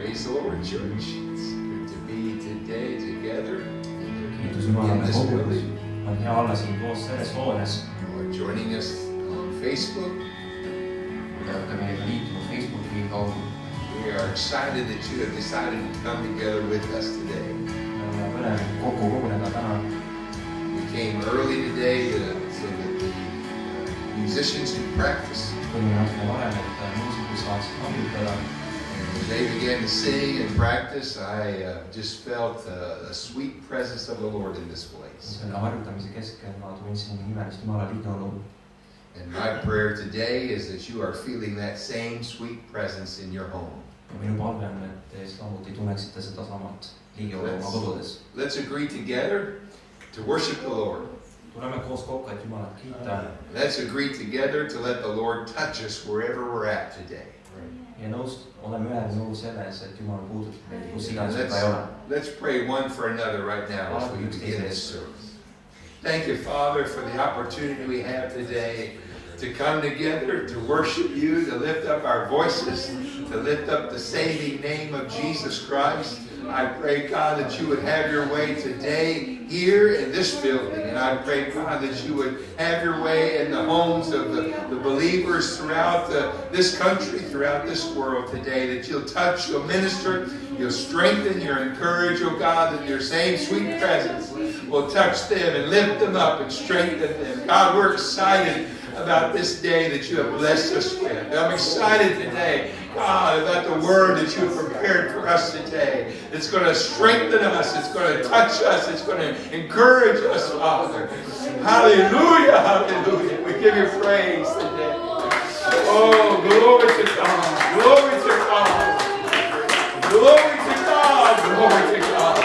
Praise the Lord, church. It's good to be today together in this building. On hea olla siin koos selles hoones. Or joining us on Facebook. Olete meiega liitunud Facebooki kaudu. We are excited that you have decided to come together with us today. Me oleme kokku koguneda täna. We came early today so that the musicians could practice. Tulime natuke varem, et muusikud saaksid harjutada. As they began to sing and practice, I just felt a sweet presence of the Lord in this place. Selle harjutamise keskel ma tundsin imelist Jumala liideolu. And my prayer today is that you are feeling that same sweet presence in your home. Ja minu palve on, et te samuti tunneksite seda samat liideolu oma kodudes. Let's agree together to worship the Lord. Tuleme koos kokku, et Jumalat kiita. Let's agree together to let the Lord touch us wherever we're at today. Ja oleme ühel nõul selles, et Jumal puudutab meid, kus iganes me ka ei ole. Let's pray one for another right now as we begin this service. Thank you, Father, for the opportunity we have today to come together, to worship you, to lift up our voices, to lift up the saving name of Jesus Christ. I pray, God, that you would have your way today here in this building. And I pray, God, that you would have your way in the homes of the believers throughout this country, throughout this world today. That you'll touch, you'll minister, you'll strengthen, you'll encourage, oh God, that your same sweet presence will touch them and lift them up and strengthen them. God, we're excited about this day that you have blessed us with. I'm excited today, God, about the word that you have prepared for us today. It's going to strengthen us. It's going to touch us. It's going to encourage us, Father. Hallelujah, hallelujah. We give you praise today. Oh, glory to God. Glory to God. Glory to God. Glory to God.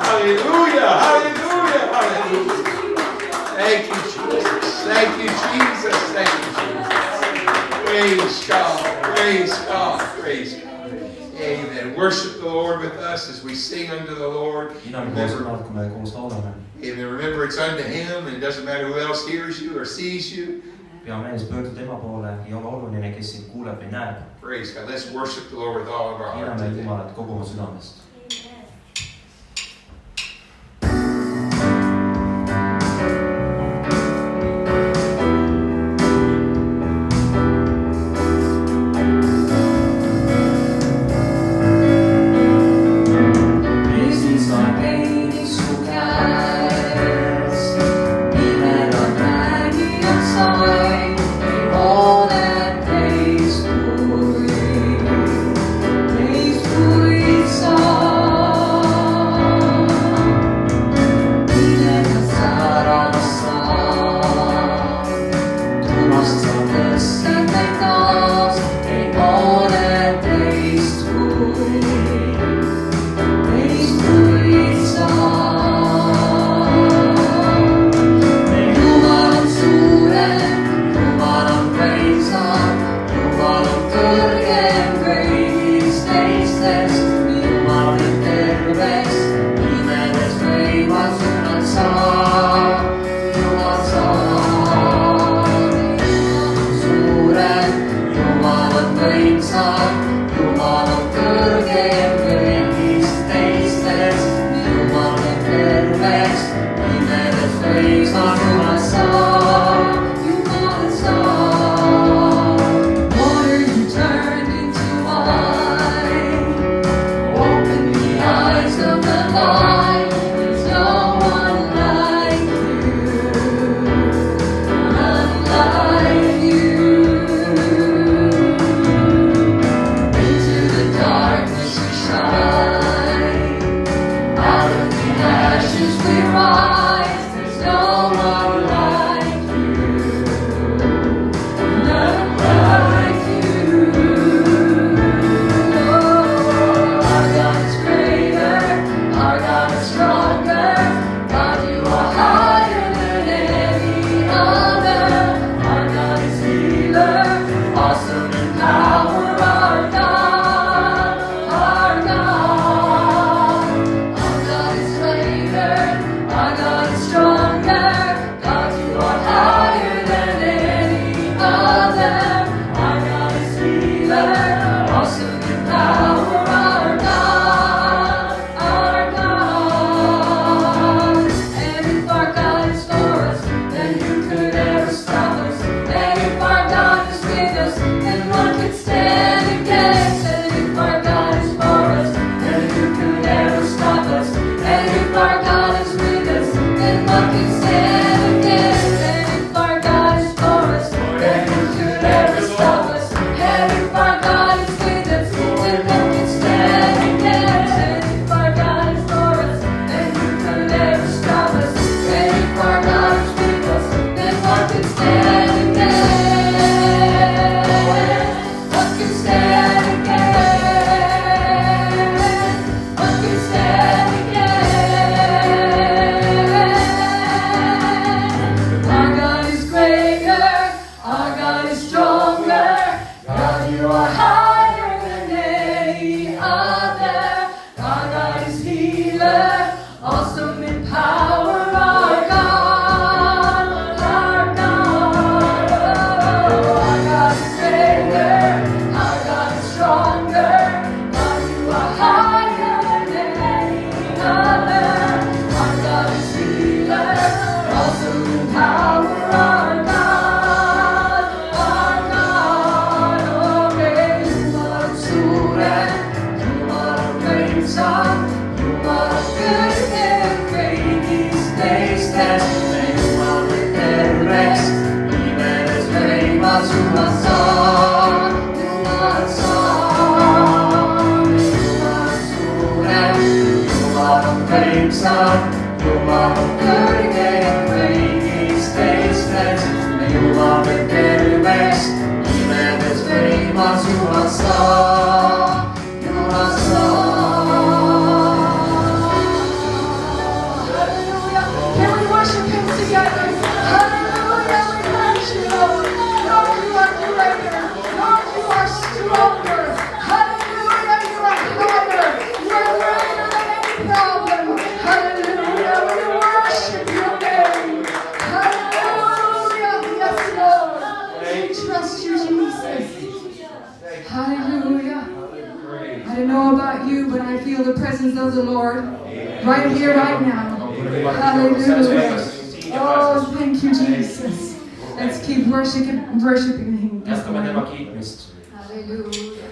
Hallelujah, hallelujah, hallelujah. Thank you, Jesus. Thank you, Jesus. Thank you, Jesus. Praise God. Praise God. Praise God. Amen. Worship the Lord with us as we sing unto the Lord. Remember, it's unto Him, and it doesn't matter who else hears you or sees you. Praise God. Let's worship the Lord with all of our heart today. Rise, there's no one. Of the Lord right here, right now. Hallelujah. Oh, thank you, Jesus. Let's keep worshiping Him. Jätkame tema kiitmist. Hallelujah.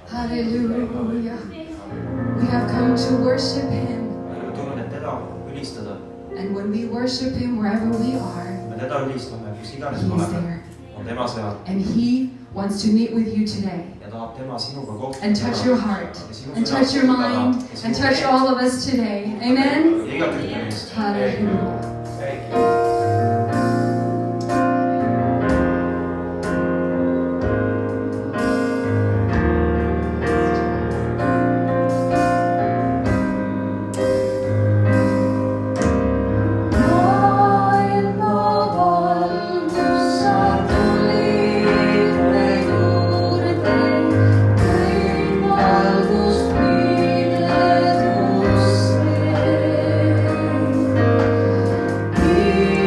Hallelujah. We have come to worship Him. me tuleme, et teda ülistada. And when we worship Him wherever we are, me teda ülistame, kus iganes He me is oleme, there. on tema seal And He wants to meet with you today ja tahab tema sinuga kohtuda. and touch your heart and touch your mind and touch all of us today. Amen? ja igat ühte meist. Hallelujah. He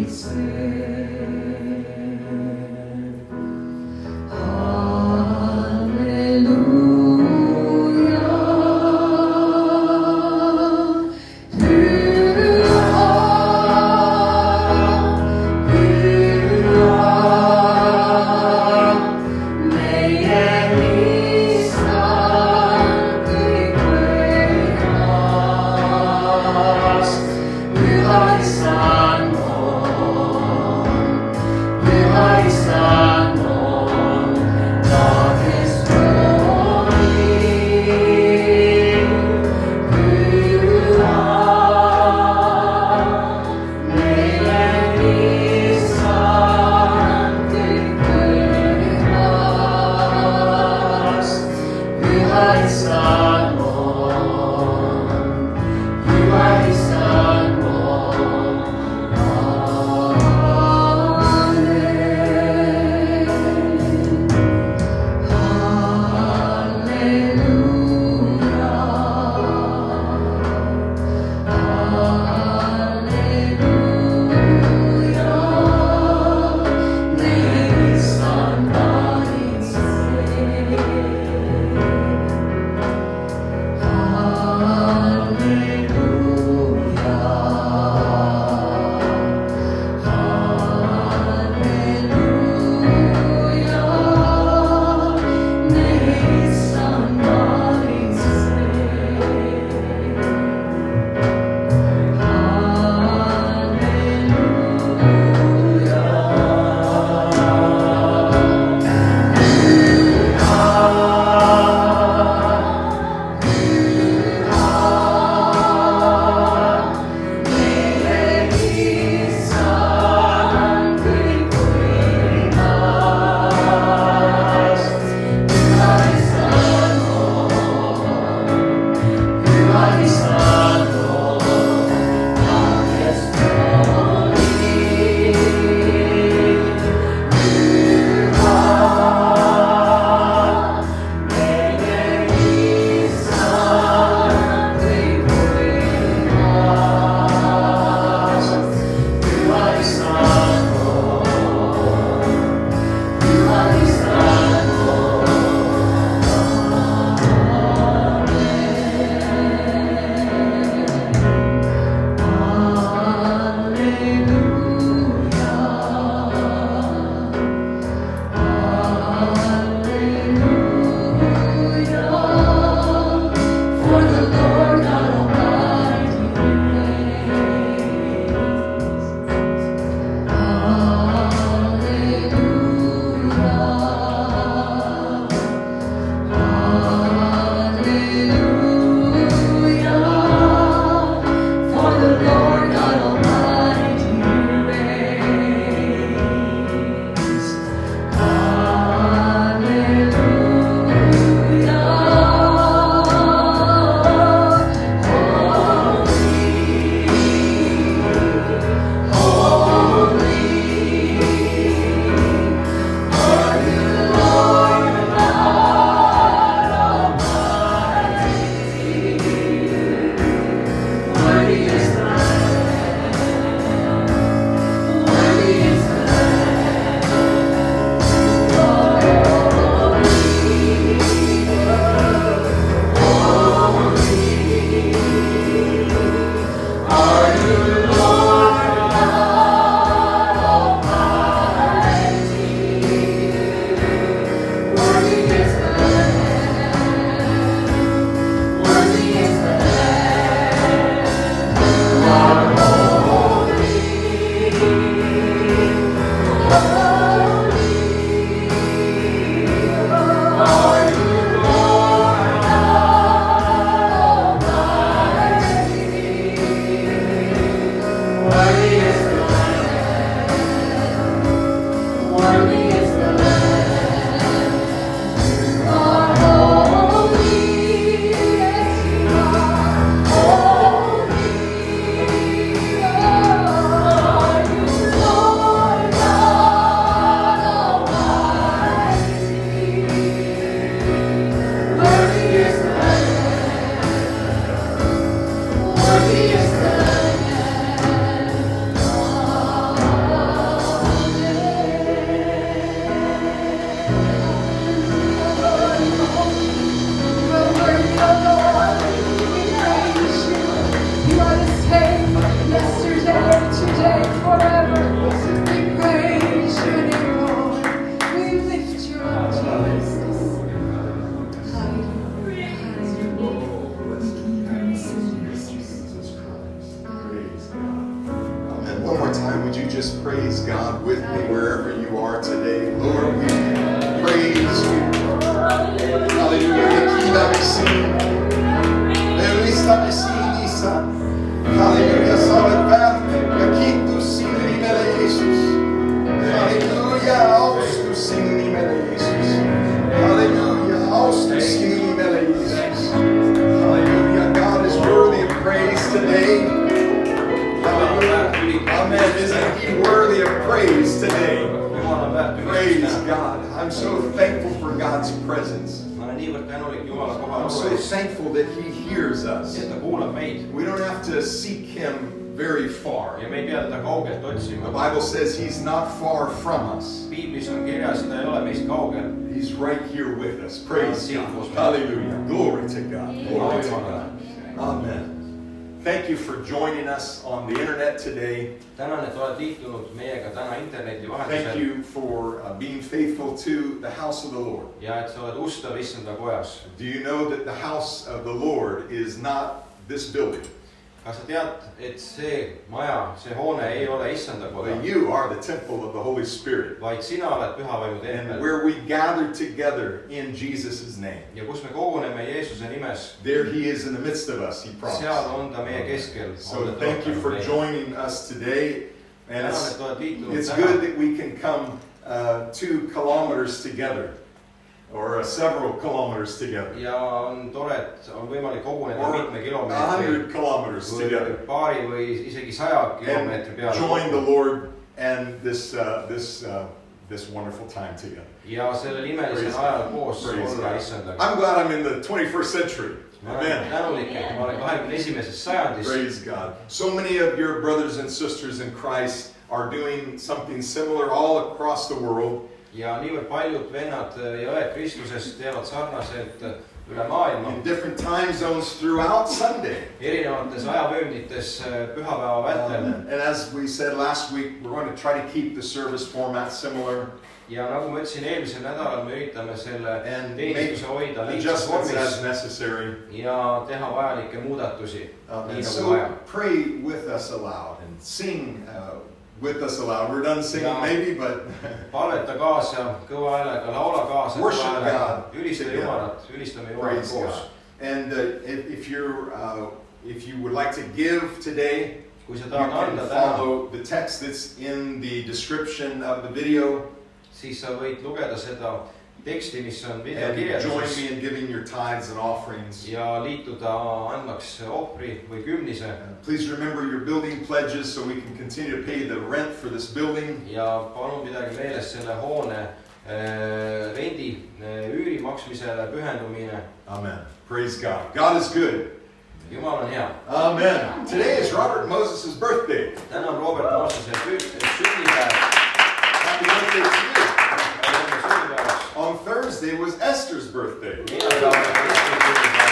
Halleluja. praise God with me wherever you are today. Lord, we praise you. Hallelujah. Hallelujah. Hallelujah. God is worthy of praise today. Hallelujah. Amen. Isn't he worthy of praise today? Praise God. I'm so thankful for God's presence. I'm so thankful that he hears us. We don't have to seek him very far. The Bible says he's not far from us. He's right here with us. Praise God. Hallelujah. Glory to God. Glory to God. Amen. Thank you for joining us on the internet today. Thank you for being faithful to the house of the Lord. Do you know that the house of the Lord is not this building? Kas sa tead, et see maja, see hoone ei ole issanda koda, But you are the temple of the Holy Spirit. vaid sina oled pühavaimu And tempel. where we gather together in Jesus' name. Ja kus me koguneme Jeesuse nimes, There he is in the midst of us, he seal promised. on ta meie keskel. So thank you for joining us today. And Tänan, et oled liitunud it's täna. good that we can come 2 kilometers together. Or several kilometers together. Ja on tore, et on võimalik koguneda Or mitme 100 kilomeetri kilometers või together. paari või isegi 100 kilomeetri And join the peale. Lord and this wonderful time together. Ja sellel imelisel Praise ajal God. koos Praise olla God. issandaga. I'm glad I'm in the 21st century. Ma olen Amen. tänulik, et ma olen 21. sajandis. Praise God. So many of your brothers and sisters in Christ are doing something similar all across the world. Ja niivõrd paljud vennad ja õed Kristuses teevad sarnaselt üle maailma. In different time zones throughout Sunday. Erinevates ajavööndites pühapäeva vältel. And as we said last week, we're going to try to keep the service format similar. Ja nagu ma ütlesin, eelmisel nädalal me üritame selle And teenistuse hoida lihtsas adjustments as vormis necessary. ja teha vajalikke muudatusi. And Nii nagu so vaja. pray with us aloud and sing with us aloud. We're done singing Yeah. maybe, but Palveta kaasa kõva häälega, laula kaasa kõva Worship häälega. God Ülista together. Jumalat, ülistame Jumalat praise koos. God. And if you would like to give today, Kui sa you tahad can anda täna, follow the text that's in the description of the video siis sa võid lugeda seda teksti, mis on and join videokirjelduses me in giving your tithes and offerings. ja liituda andmaks ohvri või kümnise. Please remember your building pledges so we can continue to pay the rent for this building. Ja palun pidage meeles selle hoone rendi üüri maksmisele pühendumine. Amen. Praise God. God is good. Jumal on hea. Amen. Today is Robert Moses' birthday. Täna on Robert Mosese sünnipäev. Happy birthday to you. Õnne sünnipäevaks. On Thursday was Esther's birthday. Mina tahan sünnipäev.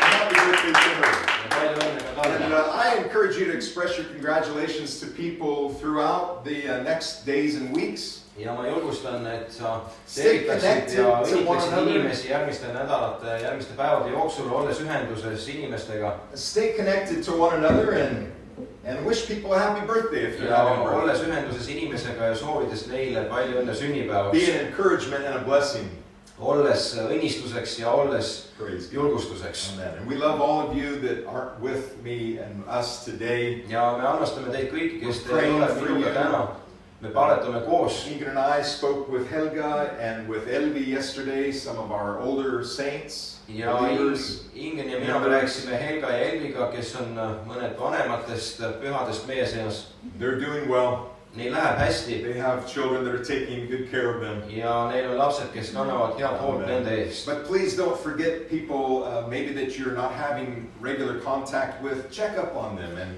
And happy birthday to her. Ja palju õnne ka And talle. I encourage you to express your congratulations to people throughout the next days and weeks. Ja ma julgustan, et sa Stay tervitaksid connected ja to one õnnitleksid another. inimesi järgmiste nädalate, järgmiste päevade jooksul, olles ühenduses inimestega. Stay connected to one another and wish people a happy birthday if they're Ja having a birthday. olles ühenduses inimesega ja soovides neile palju õnne sünnipäevaks. Be an encouragement and a blessing. Olles õnnistuseks ja olles Praise God. julgustuseks. Amen. And we love all of you that aren't with me and us today. Ja me armastame teid kõiki, kes te ei Praying ole for minuga you. täna. Me paletame koos. Inga and I spoke with Helga and with Elvi yesterday, some of our older saints, Ja believers. Ingen ja mina me rääkisime Helga ja Elviga, kes on mõned vanematest pühadest meie seas. They're doing well. Neil läheb hästi They have children that are taking good care of them. ja neil on lapsed, kes kannavad head hoolt Amen. nende eest. But please don't forget people maybe that you're not having regular contact with. Check up on them and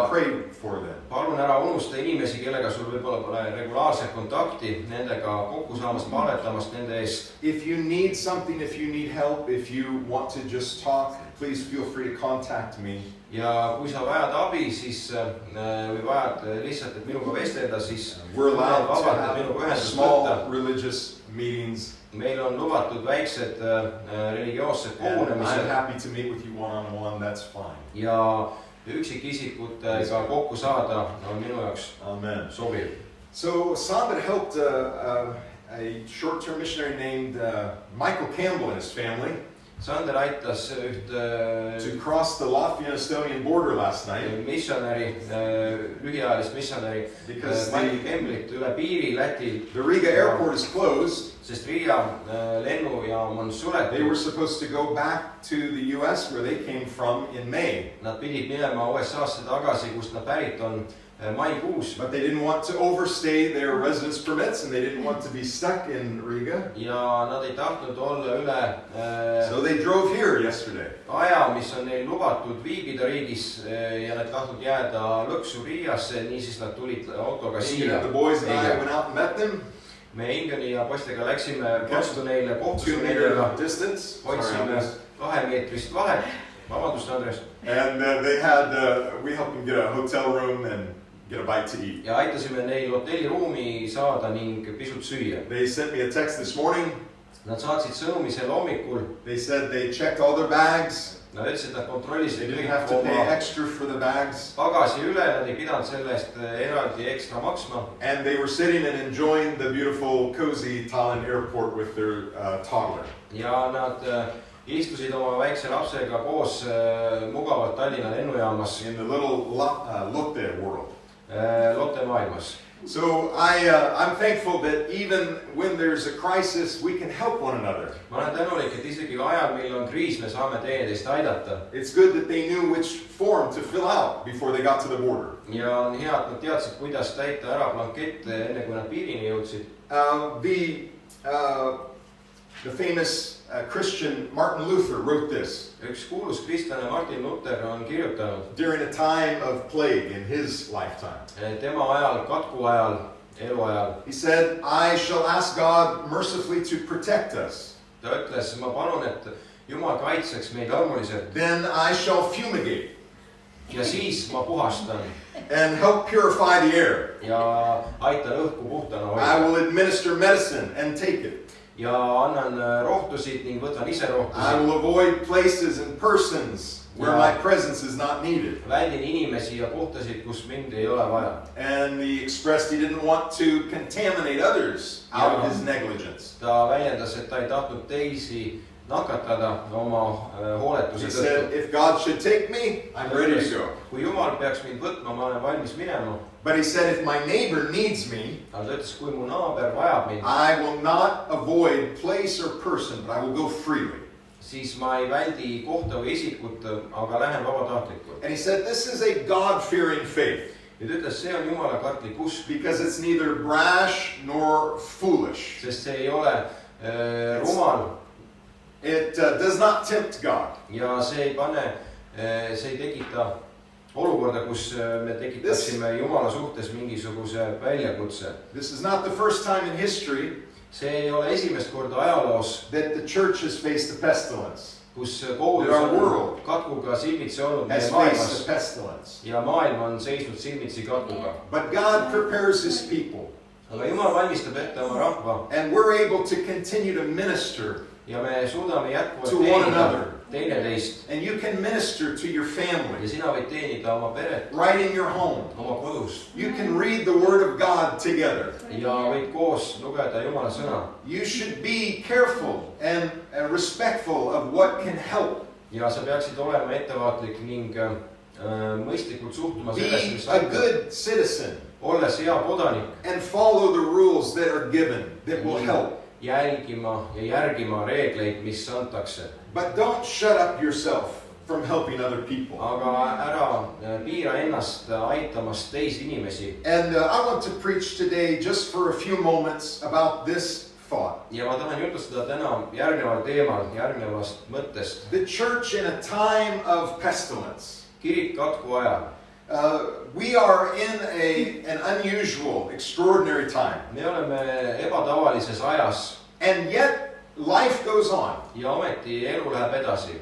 pray for them. Palun ära unusta inimesi, kellega sul võib-olla pole regulaarset kontakti, nendega kokku saamast, paaletamast nende eest. If you need something, if you need help, if you want to just talk, please feel free to contact me. Ja kui sa vajad abi, siis või vajad lihtsalt, et minuga vestelda, siis We're allowed to vabalt minuga have ühendust small võtta. religious meetings. Meil on lubatud väiksed religioossed And I'm kogunemised happy to meet with you one-on-one, that's fine. ja üksikisikutega kokku saada on minu jaoks Amen. sobiv. So Sambit helped a short-term missionary named Michael Campbell and his family Sander aitas to cross the Latvian-Estonian border last night missionäri, lühiajalist missionäri because Michael Campbellit üle piiri Lätil, the Riga airport is closed. sest Riia lennujaam on They were suletud. supposed to go back to the US where they came from in May, Nad pidid minema USA-sse tagasi, kust nad pärit on maikuus. but they didn't want to overstay their residence permits and they didn't want to be stuck in Riga. Ja nad ei tahtnud olla üle So they drove here yesterday. aja, mis on neil lubatud viibida riigis ja nad tahtnud jääda lõksu Riiasse, niisiis nad tulid autoga siia. The boys and I went out and met them. Me Ingeni ja poistega läksime vastu neile, 2 kohtusime meter nendega, distance. hoidsime 2 meetrist vahet. Vabandust, Andres. And they had, we helped them get a hotel room and get a bite to eat. Ja aitasime neil hotelliruumi saada ning pisut süüa. They sent me a text this morning. Nad saatsid sõnumi sel hommikul. They said they checked all their bags. Nad ütlesid, et nad They kontrollisid didn't kõik have to pay oma extra for the bags. pagasi üle, nad ei pidanud selle eest eraldi ekstra maksma. And they were sitting and enjoying the beautiful, cozy Tallinn airport with their toddler. Ja nad istusid oma väikse lapsega koos mugavalt Tallinna lennujaamas In the little Lotte world. Lotte maailmas. So I'm thankful that even when there's a crisis, we can help one another. Ma olen tänulik, et isegi ajal, mil on kriis, me saame teineteist aidata. It's good that they knew which form to fill out before they got to the border. Ja on hea, et nad teadsid, kuidas täita ära blankette, enne kui nad piirini jõudsid. The famous Christian Martin Luther wrote this Üks kuulus kristlane Martin Luther on kirjutanud during a time of plague in his lifetime. Tema ajal, katku ajal, eluajal. He said, I shall ask God mercifully to protect us. Ta ütles, ma palun, et Jumal kaitseks meid armuliselt Then I shall fumigate ja siis ma puhastan and help purify the air. ja aitan õhku puhtana I hoida. will administer medicine and take it. Ja annan rohtusid ning võtan ise I rohtusid. will avoid places and persons where my presence is not needed. Väldin inimesi ja kohtasid, kus mind ei ole vaja. And he expressed he didn't want to contaminate others out of his negligence. Ta väljendas, et ta ei tahtnud teisi nakatada oma hooletuse He said, tõttu. if God should take me, I'm ready to go. Kui Jumal peaks mind võtma, ma olen valmis minema. But he said, if my neighbor needs me, Aga ta ütles, kui mu naaber vajab mind, I will not avoid place or person, but I will go freely. siis ma ei väldi kohta või isikut, aga lähen vabatahtlikult. And he said, this is a God-fearing faith Ja ta ütles, see on Jumala kartlik usk, because it's neither brash nor foolish. sest see ei ole rumal It does not tempt God. ja see ei pane, see ei tekita olukorda, kus me tekitaksime Jumala suhtes mingisuguse väljakutse. This is not the first time in history See ei ole esimest korda ajaloos, that the church has faced a pestilence, kus koolus Our on world katkuga silmitsi olnud meie has faced maailmas a pestilence. ja maailm on seisnud silmitsi katkuga. But God prepares his people, Aga Jumal valmistab ette oma rahva and we're able to continue to minister. ja me suudame jätkuvalt To one teenida another. teineteist. And you can minister to your Ja family sina võid teenida oma peret, right in your home. oma kodus You can read the Word of God together. ja võid koos lugeda Jumala sõna. You should be careful and respectful of what can help. Ja sa peaksid olema ettevaatlik ning mõistlikult suhtuma sellesse, Be mis a good citizen olles hea kodanik, and follow the rules that are given that will help. jälgima ja järgima reegleid, mis antakse. But don't shut up yourself from helping other people. Aga ära piira ennast aitamast teisi inimesi. And I want to preach today just for a few moments about this thought. Ja ma tahan jutustada täna järgneval teemal, järgnevast mõttest. The church in a time of pestilence. Kirik katku ajal. We are in an unusual, extraordinary time. Me oleme ebatavalises ajas And yet, life goes on. ja ometi elu läheb edasi.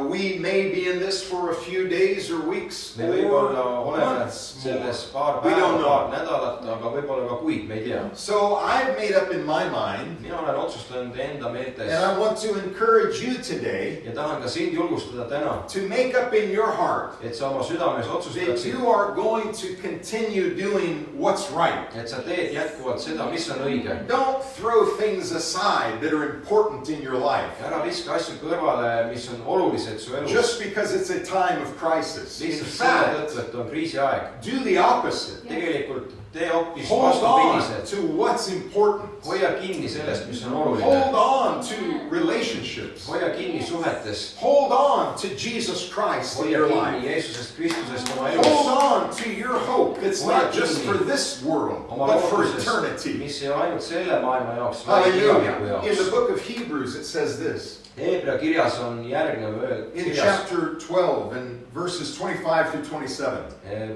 We may be in this for a few days or weeks Me võib-olla or oleme months more. selles paar We don't päeva, know. paar nädalat, aga võib-olla ka kuid me ei tea. So I've made up in my mind, mina olen otsustanud enda and meeltes I want to encourage you today ja tahan ka sind julgustada täna, to make up in your heart et sa oma südames that otsustaksid, you are going to continue doing what's right. et sa teed jätkuvalt seda, mis on õige. Don't throw things aside that are important in your life ära viska asju kõrvale, mis on olulised su elus. just because it's a time of crisis. In lihtsalt selle fact, tõttu, et on kriisiaeg. do the opposite. tegelikult tee hoopis Hold on vastupidised. to what's important. hoia kinni sellest, mis on oluline. Hold on to relationships. hoia kinni suhetest. Hold on to Jesus Christ in hoia your kinni life. Jeesusest Kristusest oma Hold elus. on to your hope that's not just for this world, oma but for lootusest, eternity. mis ei ole ainult selle maailma jaoks, vaid Hallelujah. igaviku In the jaoks. book of Hebrews it says this. Heebrea kirjas on järgnev In kirjas chapter 12 and verses 25 through 27.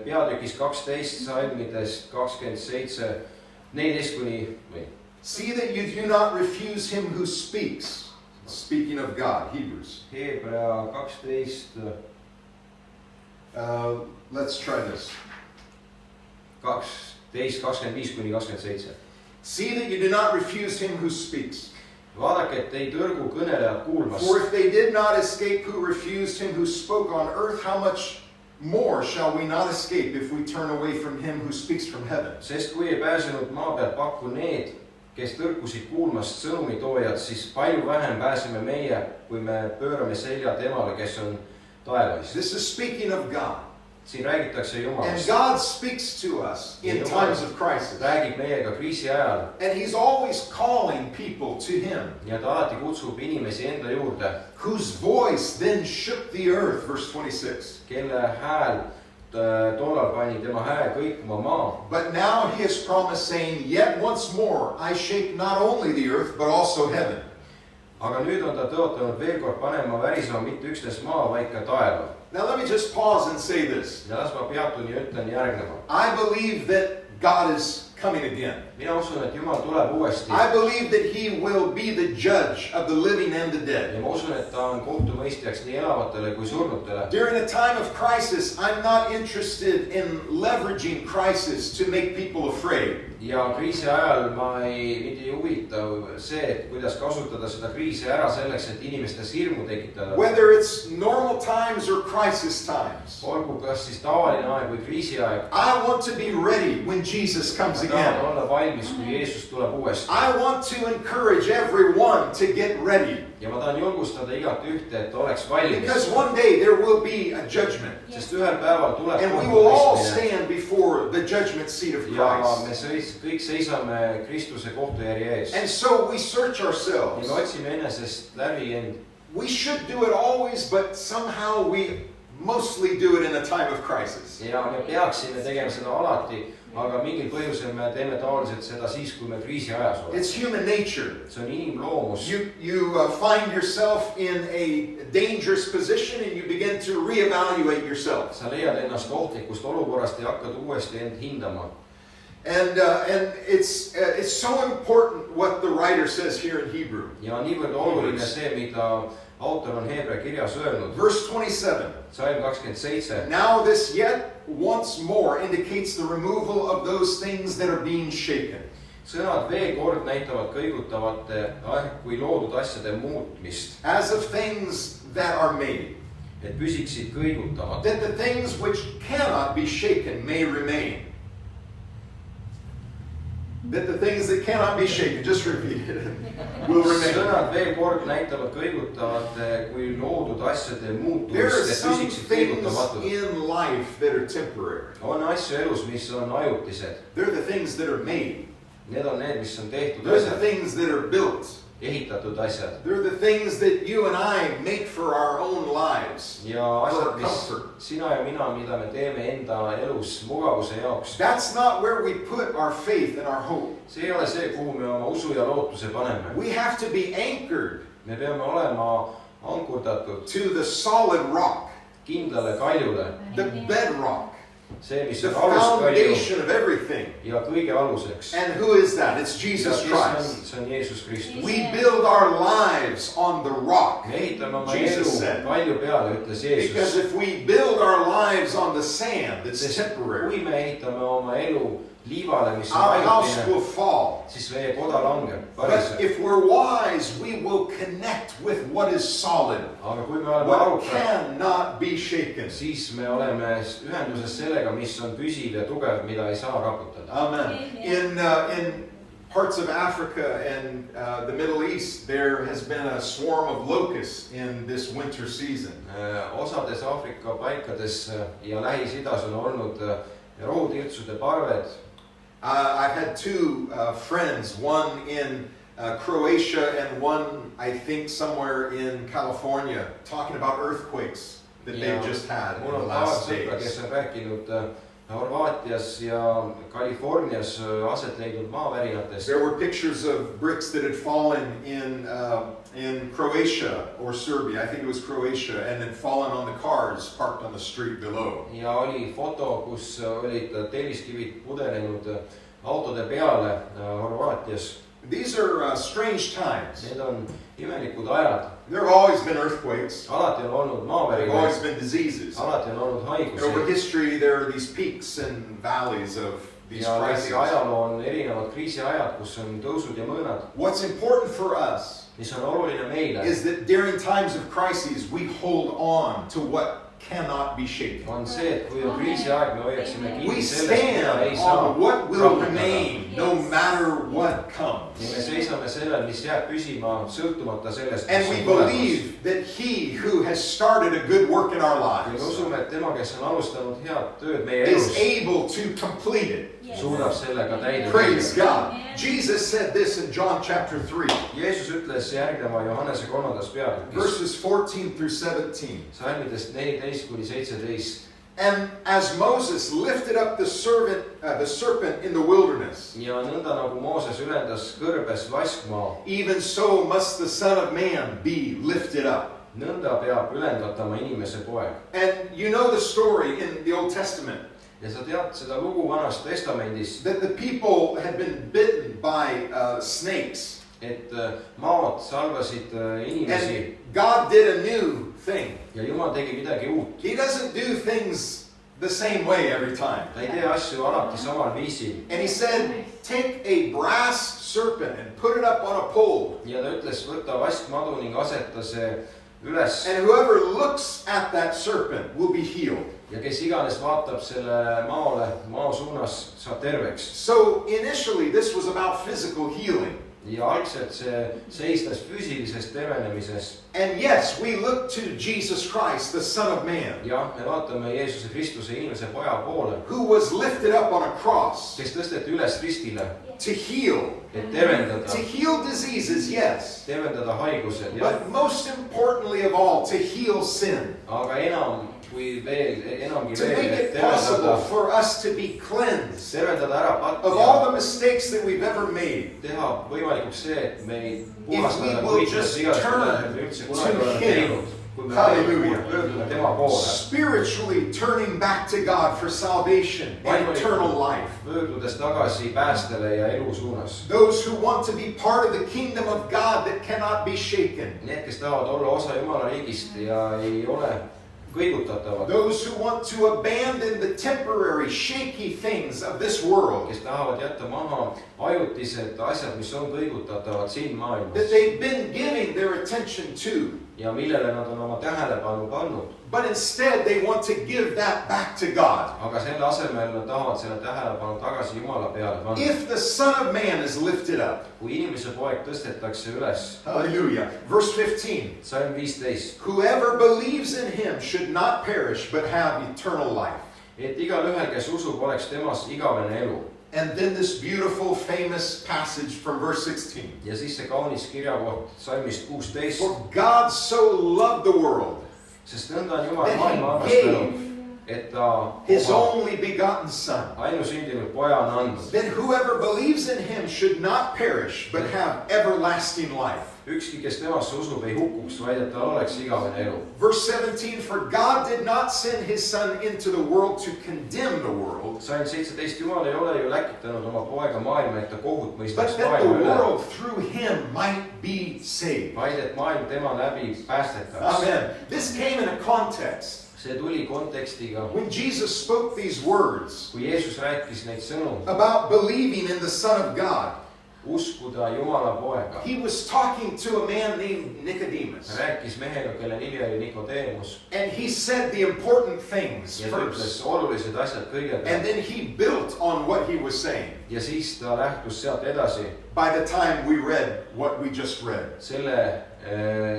peatükis 12 salmidest 27, 14 kuni või See that you do not refuse him who speaks. Speaking of God, Hebrews. Heebrea 12, Let's try this. 12, 25 kuni 27. See that you do not refuse him who speaks. vaadake, et ei tõrgu kõnelejad kuulmast. For if they did not escape who refused him who spoke on earth, how much more shall we not escape if we turn away from him who speaks from heaven? Sest kui ei pääsenud maa pealt pakku need, kes tõrkusid kuulmast sõnumitoojad, siis palju vähem pääseme meie, kui me pöörame selja temale, kes on taevas. This is speaking of God. siin räägitakse And Jumalast. God speaks to us in times of crisis. räägib meiega kriisi ajal And he's always calling people to him, ja ta alati kutsub inimesi enda juurde, whose voice then shook the earth, verse 26. kelle hääl tollal pani tema hääl kõikuma maa. But now he has promised, saying, yet once more I shake not only the earth, but also heaven. aga nüüd on ta tõotanud veel kord panema värisema mitte üksnes maa, vaid ka taeva. Now let me just pause and say this. ja las ma peatun ja ütlen järgneva. I believe that God is coming again. mina usun, et Jumal tuleb uuesti I believe that he will be the judge of the living and the ja dead. ma usun, et ta on kohtumõistjaks nii elavatele kui surnutele. During a time of crisis, I'm not interested in leveraging crisis to make people afraid. ja kriisi ajal mind ei huvita see, et kuidas kasutada seda kriisi ära selleks, et inimestes hirmu tekitada. Whether it's normal times or crisis times. olgu kas siis tavaline aeg või kriisiaeg. I want to be ready when Jesus comes ma tahan again. olla valmis, kui Jeesus tuleb uuesti. I want to encourage everyone to get ready. ja ma tahan julgustada igat ühte, et oleks valmis. Because one day there will be a judgment. sest ühel päeval tuleb And we will all kohtumõistmine. stand before the judgment seat of ja Christ. me kõik seisame Kristuse kohtujärje ees. And so we search ja me ourselves. otsime enesest läbi end. We should do it always, but somehow we mostly do it in a time of crisis. ja me peaksime tegema seda alati, aga mingil põhjusel me teeme tavaliselt seda siis, kui me kriisi ajas oleme. It's human nature. see on inimloomus. You find yourself in a dangerous position and you begin to reevaluate yourself. sa leiad ennast ohtlikust olukorrast ja hakkad uuesti end hindama. And it's so important what the writer says here in Hebrew. ja niivõrd oluline see, mida autor on Heebrea kirjas öelnud. Verse 27. Salm 27. Now this yet once more indicates the removal of those things that are being shaken. sõnad veel kord näitavad kõigutavate kui loodud asjade muutmist, As of things that are made. et püsiksid kõigutamata. That the things which cannot be shaken may remain. That the things that cannot be shaken, just repeat it, will remain. sõnad veel kord näitavad kõigutavate kui loodud asjade There are muutumist, et some püsiksid things kõigutamatud. in life that are temporary. on asju elus, mis on ajutised. They're the things that are made. Need on need, mis on tehtud They're the asjad, things that are built. ehitatud asjad They're the things that you and I make for our own lives. ja For asjad, mis comfort. sina ja mina, mida me teeme enda elus mugavuse jaoks. That's not where we put our faith and our hope. see ei ole see, kuhu me oma usu ja lootuse paneme. We have to be anchored me peame olema ankurdatud to the solid rock, kindlale kaljule, the bedrock, see, mis the on aluskalju foundation of everything. ja kõige aluseks. And who is that? It's ja Jesus kes on, Christ. see on Jeesus Kristus. We build our lives on the rock. me ehitame oma Jesus elu said. kalju peale, ütles Because Jeesus. if we build our lives on the sand, it's sest temporary. kui me ehitame oma elu liivale, mis on our house ajutine, will fall. siis meie koda langeb. But if we're wise, we will connect with what is solid, aga kui me oleme what arukad, cannot be shaken. siis me oleme ühenduses sellega, mis on püsiv ja tugev, mida ei saa raputada. Amen. In parts of Africa and the Middle East, there has been a swarm of locusts in this winter season. Osades Aafrika paikades ja Lähis-Idas on olnud rohutirtsude parved. I've had two friends, one in Croatia and one, I think, somewhere in California, talking about earthquakes that they've just had in Mul the on paar last sõpra, days. kes on rääkinud Horvaatias ja Californias aset leidnud maavärinatest. There were pictures of bricks that had fallen in Croatia or Serbia, I think it was Croatia, and then fallen on the cars parked on the street below. Ja oli foto, kus olid telliskivid pudelenud autode peale Horvaatias. These are strange times. Need on imelikud ajad. There have always been earthquakes. Alati on olnud There have always maavärinaid. been diseases. Alati on olnud And over haigusi. history, there are these peaks and valleys of these Ja läbi crises. ajaloo on erinevad kriisiajad, kus on tõusud ja mõõnad. What's important for us Mis on oluline meile, is that during times of crises, we hold on to what cannot be shaken. on see, et kui on kriisiaeg, me hoiaksime We kinni sellest, mida ei stand saa on what will raputada. remain no matter what Ja comes. me seisame sellel, mis jääb püsima sõltumata sellest, And we believe that He who has started a good work in our Ja me lives usume, et tema, kes on alustanud head tööd meie elus, is able to complete it. suudab sellega täide Praise viia. God. Jesus said this in John chapter 3, Jeesus ütles järgneva Johannese 3. peatükis, verses 14 through 17. salmidest 14-17. And as Moses lifted up the serpent in the wilderness, Ja nõnda nagu Mooses ülendas kõrbes vaskmaa, even so must the Son of Man be lifted up. nõnda peab ülendatama inimese poeg. And you know the story in the Old Testament Ja sa tead seda lugu Vanas Testamendis, that the people had been bitten by snakes. et maad salvasid inimesi And God did a new thing. ja Jumal tegi midagi uut. He doesn't do things the same way every time. Ta ei tee asju alati samal viisil. And He said, take a brass serpent and put it up on a pole. Ja ta ütles, võta vaskmadu ning aseta see üles. And whoever looks at that serpent will be healed. Ja kes iganes vaatab selle maa suunas, saab terveks. So initially this was about physical healing. Ja algselt see seisnes füüsilises tervenemises. And yes, we look to Jesus Christ, the Son of Man, Ja me vaatame Jeesuse Kristuse inimese poja poole, who was lifted up on a cross kes tõsteti üles ristile, to heal. et tervendada, To heal diseases, yes. tervendada haigused, jah. But most importantly of all, to heal sin. Aga enamgi To veel, make et it possible tervendada, for us to be cleansed tervendada ära patt of all ja the mistakes that we've ever made. teha võimalikuks see, et me ei If we puhastada will kõigest just igast, turn mida me üldse kunagi to oleme Him. teinud. Kui me Hallelujah. pöördume tema poole, Spiritually turning back to God for salvation and eternal life. pöördudes tagasi päästele ja elu suunas. Those who want to be part of the kingdom of God that cannot be shaken. Need, kes tahavad olla osa Jumala riigist ja ei ole kõigutatavad, Those who want to abandon the temporary, shaky things of this world kes tahavad jätta maha ajutised asjad, mis on kõigutatavad siin that maailmas they've been giving their attention to, ja millele nad on oma tähelepanu pannud. but instead they want to give that back to God. Aga selle asemel nad tahavad selle tähelepanu tagasi Jumala peale panna. If the Son of Man is lifted up, Kui inimese poeg tõstetakse üles, hallelujah, verse 15, salm 15, whoever believes in Him should not perish but have eternal life. et igalühel, kes usub, oleks temas igavene elu. And then this beautiful, famous passage from verse 16. Ja siis see kaunis kirjakoht salmist 16, For God so loved the world sest nõnda on Jumal that maailma He armastanud, gave et ta His oma only begotten Son, ainusündinud poja on andnud. that whoever believes in Him should not perish but have everlasting life. Ükski, kes temasse usub, ei hukkuks, vaid et tal oleks igavene elu. Verse 17, for God did not send His Son into the world to condemn the world, salm 17, Jumal ei ole ju läkitanud oma poega maailma, et ta kohut but mõistaks that the maailma üle, world through Him might be saved. vaid et maailm tema läbi päästetaks. Amen. This came in a context See see tuli kontekstiga, When Jesus spoke these words kui Jeesus rääkis neid sõnu, about believing in the Son of God, uskuda Jumala poega. he was talking to a man named Nicodemus. Ta rääkis mehega, kelle nimi oli Nikodeemus. And he said the important things Ja ta ütles first. olulised asjad And kõigepealt. then he built on what he was saying. Ja siis ta lähtus sealt edasi By the time we read what we just read. selle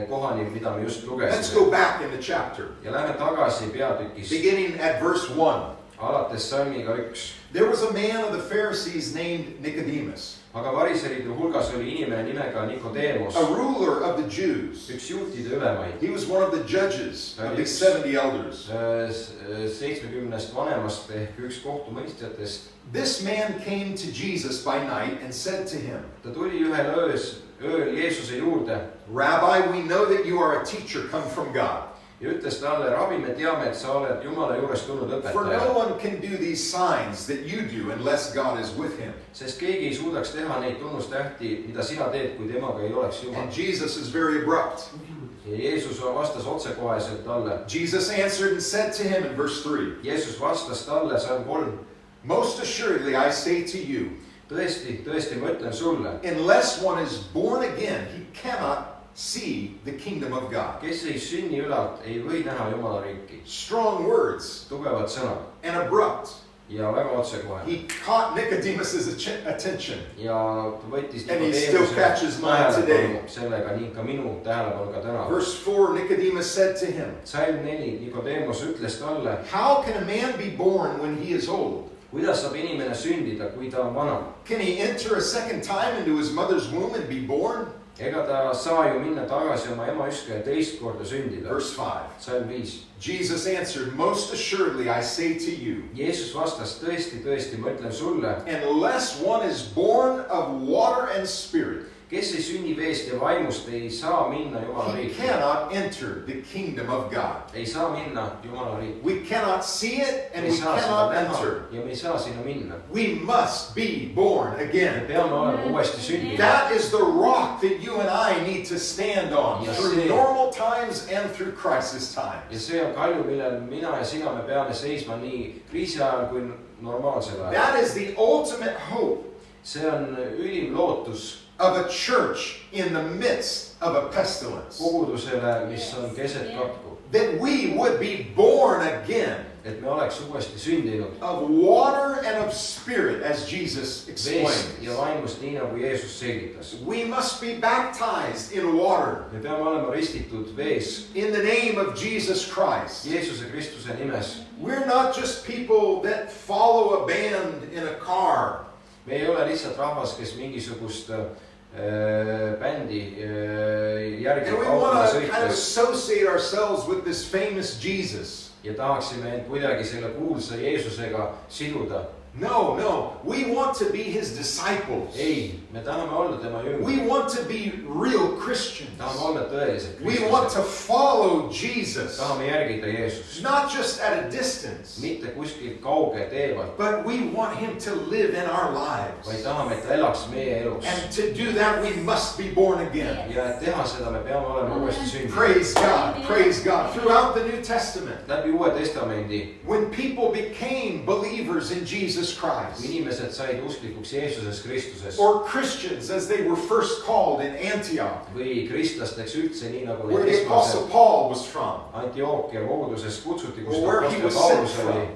kohani, mida me just Let's lugesime. go back in the chapter. Ja lähme tagasi peatükis, Beginning at verse 1. alates salmiga 1. There was a man of the Pharisees named Nicodemus, Aga variseride hulgas oli inimene nimega Nikodeemus, a ruler of the Jews. üks juutide ülemaid, He was one of the judges of the 70 elders. 70 vanemast ehk üks kohtumõistjatest. This man came to Jesus by night and said to him, Ta tuli ühel ööl Jeesuse juurde Rabbi, we know that you are a teacher come from God. ja ütles talle, rabi, me teame, et sa oled Jumala juurest tulnud For no õpetaja. one can do these signs that you do unless God is with him. Sest keegi ei suudaks teha neid tunnustähti, mida sina teed, kui temaga ei oleks Jumal. And Jesus is very abrupt. Ja Jeesus vastas otsekoheselt talle. Jesus answered and said to him in verse 3, Jeesus vastas talle, salm 3. Most assuredly I say to you, Tõesti, tõesti, ma ütlen sulle, unless one is born again, he cannot see the kingdom of God. kes ei sünni ülalt, ei või näha Jumala riiki. Strong words Tugevad sõnad and abrupt. ja väga otsekohe. He caught Nicodemus's attention. Ja ta võttis And he still catches mine today. sellega ning ka minu tähelepanu ka täna. Verse 4, Nicodemus said to him, Salm 4, Nikodeemus ütles talle, how can a man be born when he is old? kuidas saab inimene sündida, kui ta on vana? Can he enter a second time into his mother's womb and be born? Ega ta saa ju minna tagasi oma ema üska ja teist korda sündida. Verse 5. Salm 5. Jesus answered, most assuredly I say to you, Jeesus vastas, tõesti, tõesti, ma ütlen sulle, unless one is born of water and spirit, kes ei sünni veest ja vaimust, ei saa minna Jumala he riiki. cannot enter the kingdom of God. Ei saa minna Jumala riiki. We cannot see it and Me ei we saa seda cannot näha enter. ja me ei saa sinna minna. We must be born Me again. peame olema uuesti sündinud. That is the rock that you and I need to stand on Yes, through sir. normal times and through crisis Ja times. see on kalju, millel mina ja sina me peame seisma nii kriisi ajal kui normaalsel ajal. That is the ultimate hope See on ülim lootus of a church in the midst of a pestilence. kogudusele, mis on keset katku. That we would be born again Et me oleks uuesti sündinud of water and of spirit, as Jesus veest explained. ja vaimust, nii nagu Jeesus selgitas. We must be baptized in water Me peame olema ristitud vees in the name of Jesus Christ. Jeesuse Kristuse nimes. We're not just people that follow a band in a car. Me ei ole lihtsalt rahvas, kes mingisugust bändi järgi And we autole want to kind of sõites associate ourselves with this famous Jesus. ja tahaksime end kuidagi selle kuulsa Jeesusega siduda. No, we want to be his disciples. Ei, me tahame olla tema We jüngrid. want to be real Christians. Tahame olla tõelised We want Kristused. to follow Jesus, Tahame järgida Jeesust. not just at a distance, Mitte kuskil kauge teevad, but we want him to live in our vaid lives. tahame, et ta elaks meie elus. And to do that, we must be born again. Ja et teha seda, me peame olema uuesti sündinud. Praise God, praise God. Throughout the New Testament, Läbi Uue Testamendi, when people became believers in Jesus kui Christ, inimesed said usklikuks Jeesuses Kristuses or Christians as they were first called in Antioch, või kristlasteks üldse, nii nagu where neid the Apostle esmased Paul was from, Antiookia koguduses kutsuti, kus Where he Apostel was Paulus sent oli,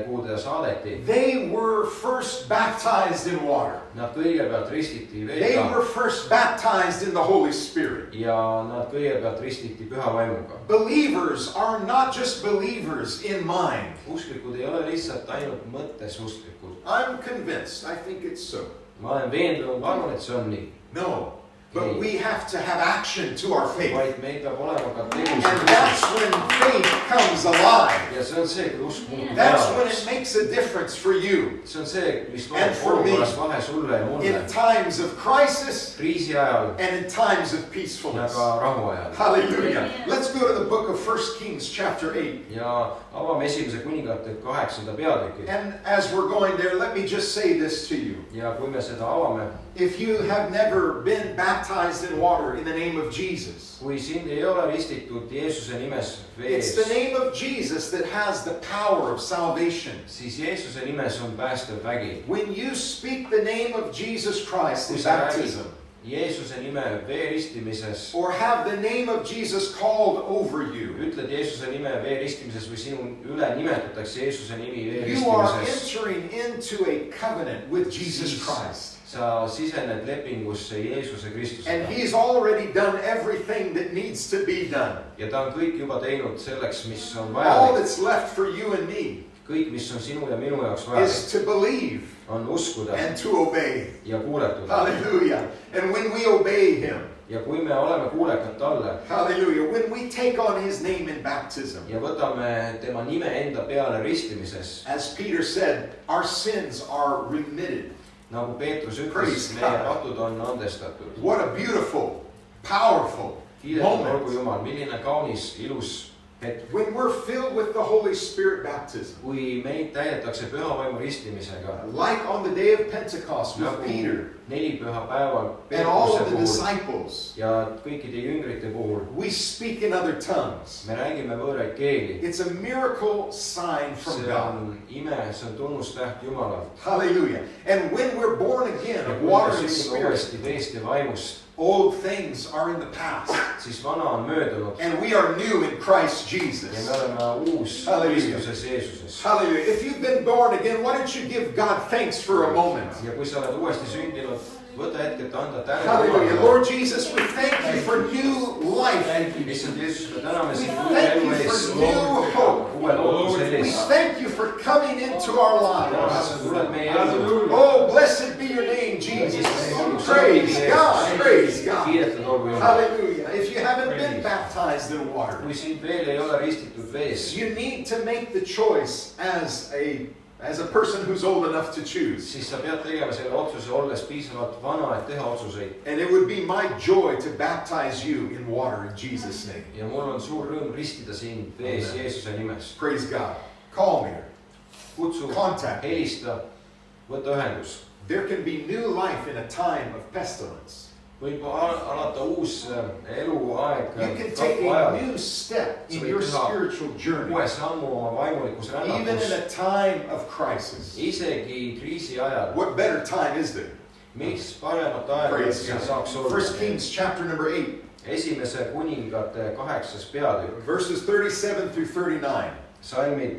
kuhu teda saadeti. they were first baptized in water. Nad kõigepealt ristiti They veega were first baptized in the Holy Spirit. ja nad kõigepealt ristiti püha vaimuga. Believers are not just believers in mind. Usklikud ei ole lihtsalt ainult mõttes usklikud. I'm convinced. I think it's so. Ma olen veendunud, ma arvan, et see on nii. No, but we have to have action to our faith. Vaid meil peab olema ka And tegus. that's when faith comes alive. Ja see on see, kui usk muutub That's when it reaalseks. makes a difference for you. See on see, mis And loob for me. olukorras vahe sulle ja mulle. In times of crisis Kriisi ajal and in times of ja peacefulness. ka rahu ajal. Hallelujah. Let's go to the book of 1 Kings chapter 8. Ja avame esimese kuningate 8. peatüki. And as we're going there, let me just say this to you. Ja kui me seda avame, If you have never been baptized baptized in water in the name of Jesus, kui sind ei ole ristitud Jeesuse nimes it's vees, the name of Jesus that has the power of salvation. siis Jeesuse nimes on päästev vägi. When you speak the name of Jesus Christ in Kui sa baptism, Jeesuse nime veeristimises, or have the name of Jesus called over you, ütled Jeesuse nime veeristimises või sinu üle nimetatakse Jeesuse nimi you are veeristimises, entering into a covenant with Jesus Christ. sa sisened lepingusse Jeesuse And Kristusega. He's already done everything that needs to be done. Ja ta on kõik juba teinud selleks, mis on All vajalik. that's left for you and me Kõik, mis on sinu ja minu jaoks is vajalik, to believe on uskuda and to obey. ja kuuletuda. Hallelujah. And when we obey Him, Ja kui me oleme kuulekad talle hallelujah, when we take on His name in baptism, ja võtame tema nime enda peale ristimises, as Peter said, our sins are remitted. nagu Peetrus Praise ütles, meie God. patud on andestatud. What a beautiful, powerful Kiidetud olgu moment. Jumal, milline kaunis, ilus hetk. When we're filled with the Holy Spirit baptism, Kui meid täidetakse pühavaimu ristimisega, like on the day of Pentecost with nagu Peter nelipühapäeval and all Peetruse of the puhul disciples, ja kõikide jüngrite puhul, we speak in other tongues. me räägime võõraid keeli. It's a miracle sign from See God. on ime, see on tunnustäht Jumalalt. Hallelujah. And when we're born again Ja of kui water me and sünnime spirit, uuesti veest ja vaimust, old things are in the past. siis vana on möödunud And we are new in Christ ja Jesus. me oleme uus Halleluuja. Kristuses Jeesuses. Hallelujah. If you've been born again, why don't you give God thanks for a moment? Ja kui sa oled uuesti sündinud, võta hetk, et anda tänu Hallelujah. Jumalale. Lord Jesus, we thank you for new life. Issand Jeesus, me täname We sind uue thank elu you eest, for new hope. uue lootuse We eest. thank you for coming into our lives. Tuled meie ellu. Oh, blessed be your name, Jesus. Praise God. Praise God. Kiidetud olgu Jumal. Hallelujah. If you haven't been baptized in water, Kui sind veel ei ole ristitud vees, you need to make the choice as a person who's old enough to choose. siis sa pead tegema selle otsuse, olles piisavalt vana, et teha otsuseid. And it would be my joy to baptize you in water in Jesus' name. Ja mul on suur rõõm ristida sind vees Jeesuse nimes. Praise God. Call me. Kutsu, Contact. helista, võta ühendus. There can be new life in a time of pestilence. Võib alata uus eluaeg You can take kapu a ajal. new step in your spiritual journey, Uue sammu oma vaimulikus even in rännakus. a time of crisis. Isegi kriisi ajal. What better time is there? Mis paremat aega Praise siin God. saaks olla? 1 Kings chapter number 8, Esimese kuningate 8. peatükk. verses 37 through 39. Salmid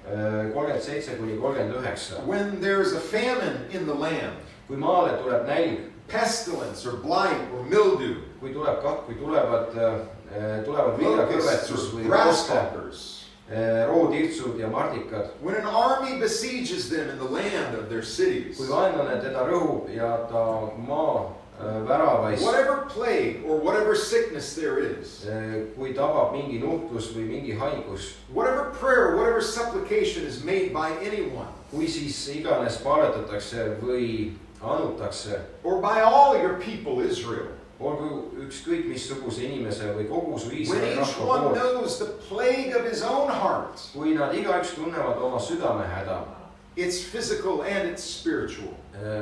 37 kuni 39. When there's a famine in the land, Kui maale tuleb nälg, pestilence or blight or mildew, kui tuleb katk, kui tulevad locusts viljakõrvetus or või koste, grasshoppers, rootirtsud ja mardikad. when an army besieges them in the land of their cities, Kui vaenlane teda rõhub ja ta maa väravais, whatever plague or whatever sickness there is, kui tabab mingi nuhtlus või mingi haigus, whatever prayer, whatever supplication is made by anyone, kui siis iganes palvetatakse või anutakse, or by all your people Israel, olgu ükskõik missuguse inimese või kogu su when Iisraeli each rahva one poolt, knows the plague of his own heart, kui nad igaüks tunnevad oma südamehäda, it's physical and it's spiritual,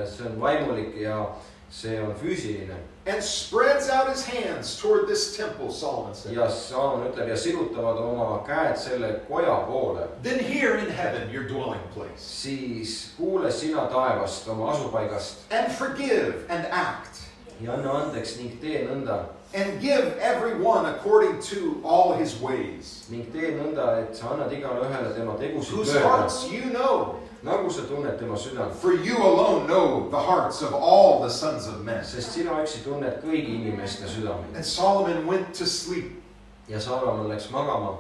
see on vaimulik ja see on füüsiline. and spreads out his hands toward this temple, Solomon said, Ja Saalon ütleb ja sirutavad oma käed selle koja poole, then here in heaven your dwelling place, siis kuule sina taevast oma asupaigast and forgive and act, ja anna andeks ning tee nõnda and give everyone according to all his ways, ning tee nõnda, et sa annad igale ühele tema tegusid whose mööda, hearts you know, nagu sa tunned tema südant. for you alone know the hearts of all the sons of men. Sest sina üksi tunned kõigi inimeste südameid. And Solomon went to sleep, Ja Saalomon läks magama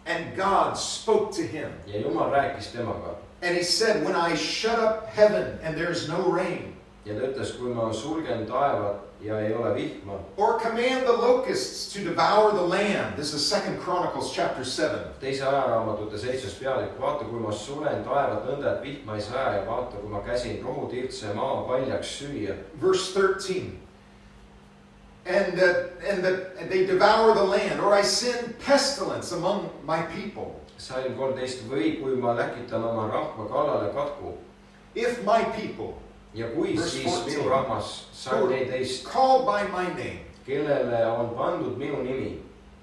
and God spoke to him. ja Jumal rääkis temaga. And he said, when I shut up heaven and there's no rain, Ja ta ütles, kui ma sulgen taevad ja ei ole vihma, or command the locusts to devour the land. This is 2 Chronicles chapter 7. teise ajaraamatute 7. peatükk, vaata, kui ma sulen taevad nõnda, et vihma ei saa ja vaata, kui ma käsin rohutirtse maa paljaks süüa. Verse 13. And they devour the land, or I send pestilence among my people. Salm 13, või kui ma läkitan oma rahva kallale katku. If my people, ja kui Verse siis 14. minu rahvas, 14, called by my name, kellele on pandud minu nimi,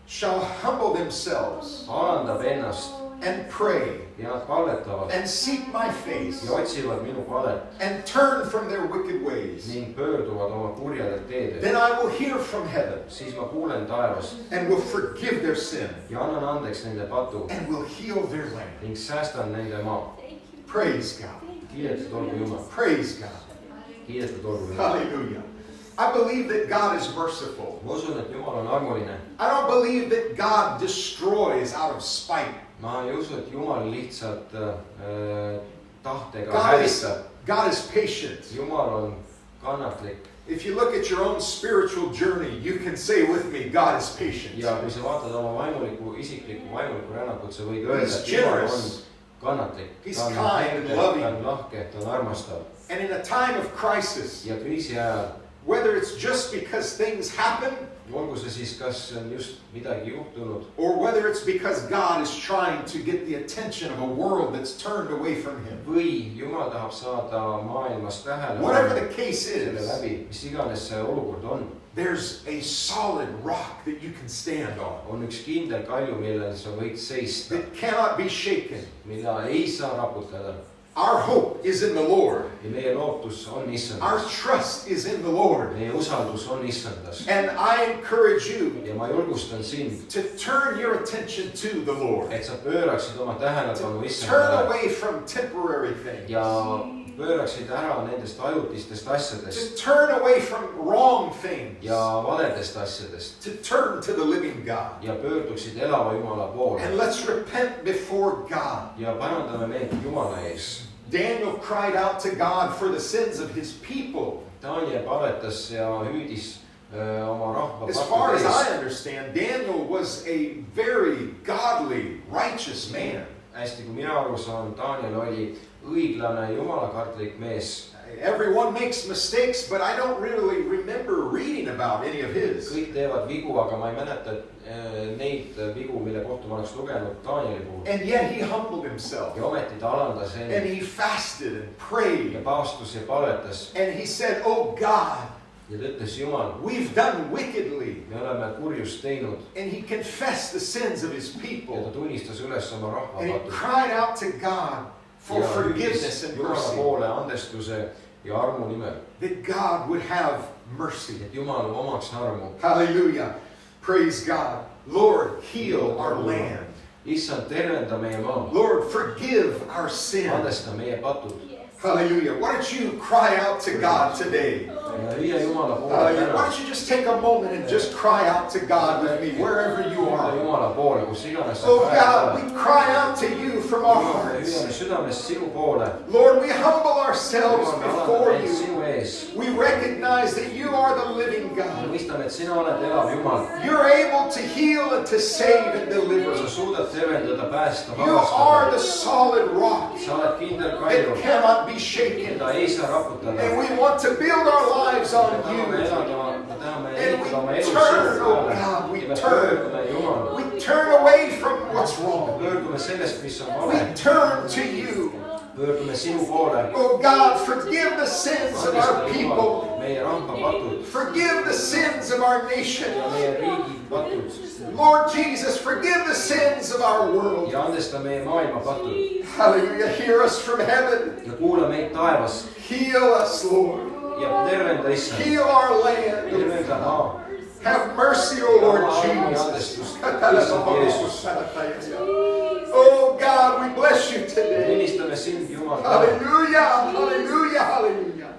shall humble themselves alandab ennast and pray ja nad palvetavad and seek my face ja otsivad minu palet and turn from their wicked ways, ning pöörduvad oma kurjadelt teedelt, then I will hear from heaven siis ma kuulen taevast and will forgive their sin ja annan andeks nende patu and will heal their land. ning säästan nende maa. Praise God. Kiidetud olgu Jumal, Praise God. kiidetud olgu Jumal. Hallelujah. I believe that God is merciful. Ma usun, et Jumal on armuline. I don't believe that God destroys out of spite. Ma ei usu, et Jumal lihtsalt tahtega God is, hävitab. God is patient. Jumal on kannatlik. If you look at your own spiritual journey, you can say with me, God is patient. Ja kui sa vaatad oma isiklikku vaimulikku rännakut, sa võid öelda, He's et Jumal on generous. kannatlik. He's Ta on kind and lahke, loving. ta on lahke, ta on armastav. And in a time of crisis, Ja kriisi ajal, whether it's just because things happen olgu see siis, kas on just midagi juhtunud or whether it's because God is trying to get the attention of a world that's turned away from Him, või Jumal tahab saada maailmast whatever tähelepanu the case selle is, läbi, mis iganes see olukord on, there's a solid rock that you can stand on on üks kindel kalju, millel sa võid seista, that cannot be shaken. mida ei saa raputada. Our hope is in the Lord. Ja meie lootus on Our Issandas. trust is in the Lord. Meie usaldus on Issandas. And I encourage you Ja ma julgustan sind, to turn your attention to the Lord. et sa pööraksid oma tähelepanu Turn Issandale away from temporary things. ja pööraksid ära nendest ajutistest To asjadest turn away from wrong things. ja valedest asjadest To turn to the living God. ja pöörduksid elava Jumala poole And let's repent before God. ja parandame meelt Jumala ees. Daniel cried out to God for the sins of his people. Daniel palvetas ja hüüdis oma rahva As far pattude as I ees. understand, Daniel was a very godly, righteous man. Hästi, kui mina aru saan, Daniel oli õiglane, jumalakartlik mees. Everyone makes mistakes, but I don't really remember reading about any of his. Kõik teevad vigu, aga ma ei mäleta neid vigu, mille kohta ma oleks lugenud Danieli puhul. And yet he humbled himself. Ja ometi ta alandas And end he fasted and ja prayed. paastus ja palvetas And he said, "Oh God, ja ta ütles, Jumal, we've done wickedly." me oleme kurjust teinud And he confessed the sins of his ja people. ta tunnistas üles oma rahva And he pattude. cried out to God for Ja forgiveness hüüdis and Jumala mercy. poole andestuse ja armu nimel, That God would have mercy. et Jumal omaks armu. Hallelujah. Praise God. Lord, heal our land. Issand, tervenda meie maa, Lord, forgive our sin. andesta meie patud Hallelujah. Why don't you cry out to God today? ja viia Jumala poole Hallelujah. Why täna. don't you just take a moment and just cry out to God with me, wherever you Viia are. Jumala poole, kus iganes sa Oh praegu God, oled. we cry out to you from our Jumal, me hearts. hüüame südamest sinu poole. Lord, we humble ourselves Jumal, me before alandame end you. sinu ees. We recognize that you are the living Me God. mõistame, et sina oled elav Jumal. You're able to heal and to save and deliver. sa suudad tervendada, päästa, You are the vabastada. solid rock sa oled kindel kalju, that cannot be shaken. mida ei saa raputada. And we want to build our lives me on tahame you. elada, me tahame And ehitada oma we elu turn, sinu oh peale. God, we ja me turn. pöördume Jumal. We turn away from what's wrong. pöördume sellest, mis on We vale. turn to you. pöördume sinu poole. Oh God, forgive the sins of our people. meie rahva patud Forgive the sins of our nation. ja meie riigi patud. Lord Jesus, forgive the sins of our world. ja andesta meie maailma patud. Hallelujah. Hear us from heaven. ja kuula meid taevas Heal us, Lord. ja tervenda Issand. Heal our land. tervenda maa. Have mercy, O Lord Jesus. Oh God, we bless you today. Õnnistame sind, Jumal. Hallelujah, hallelujah, hallelujah.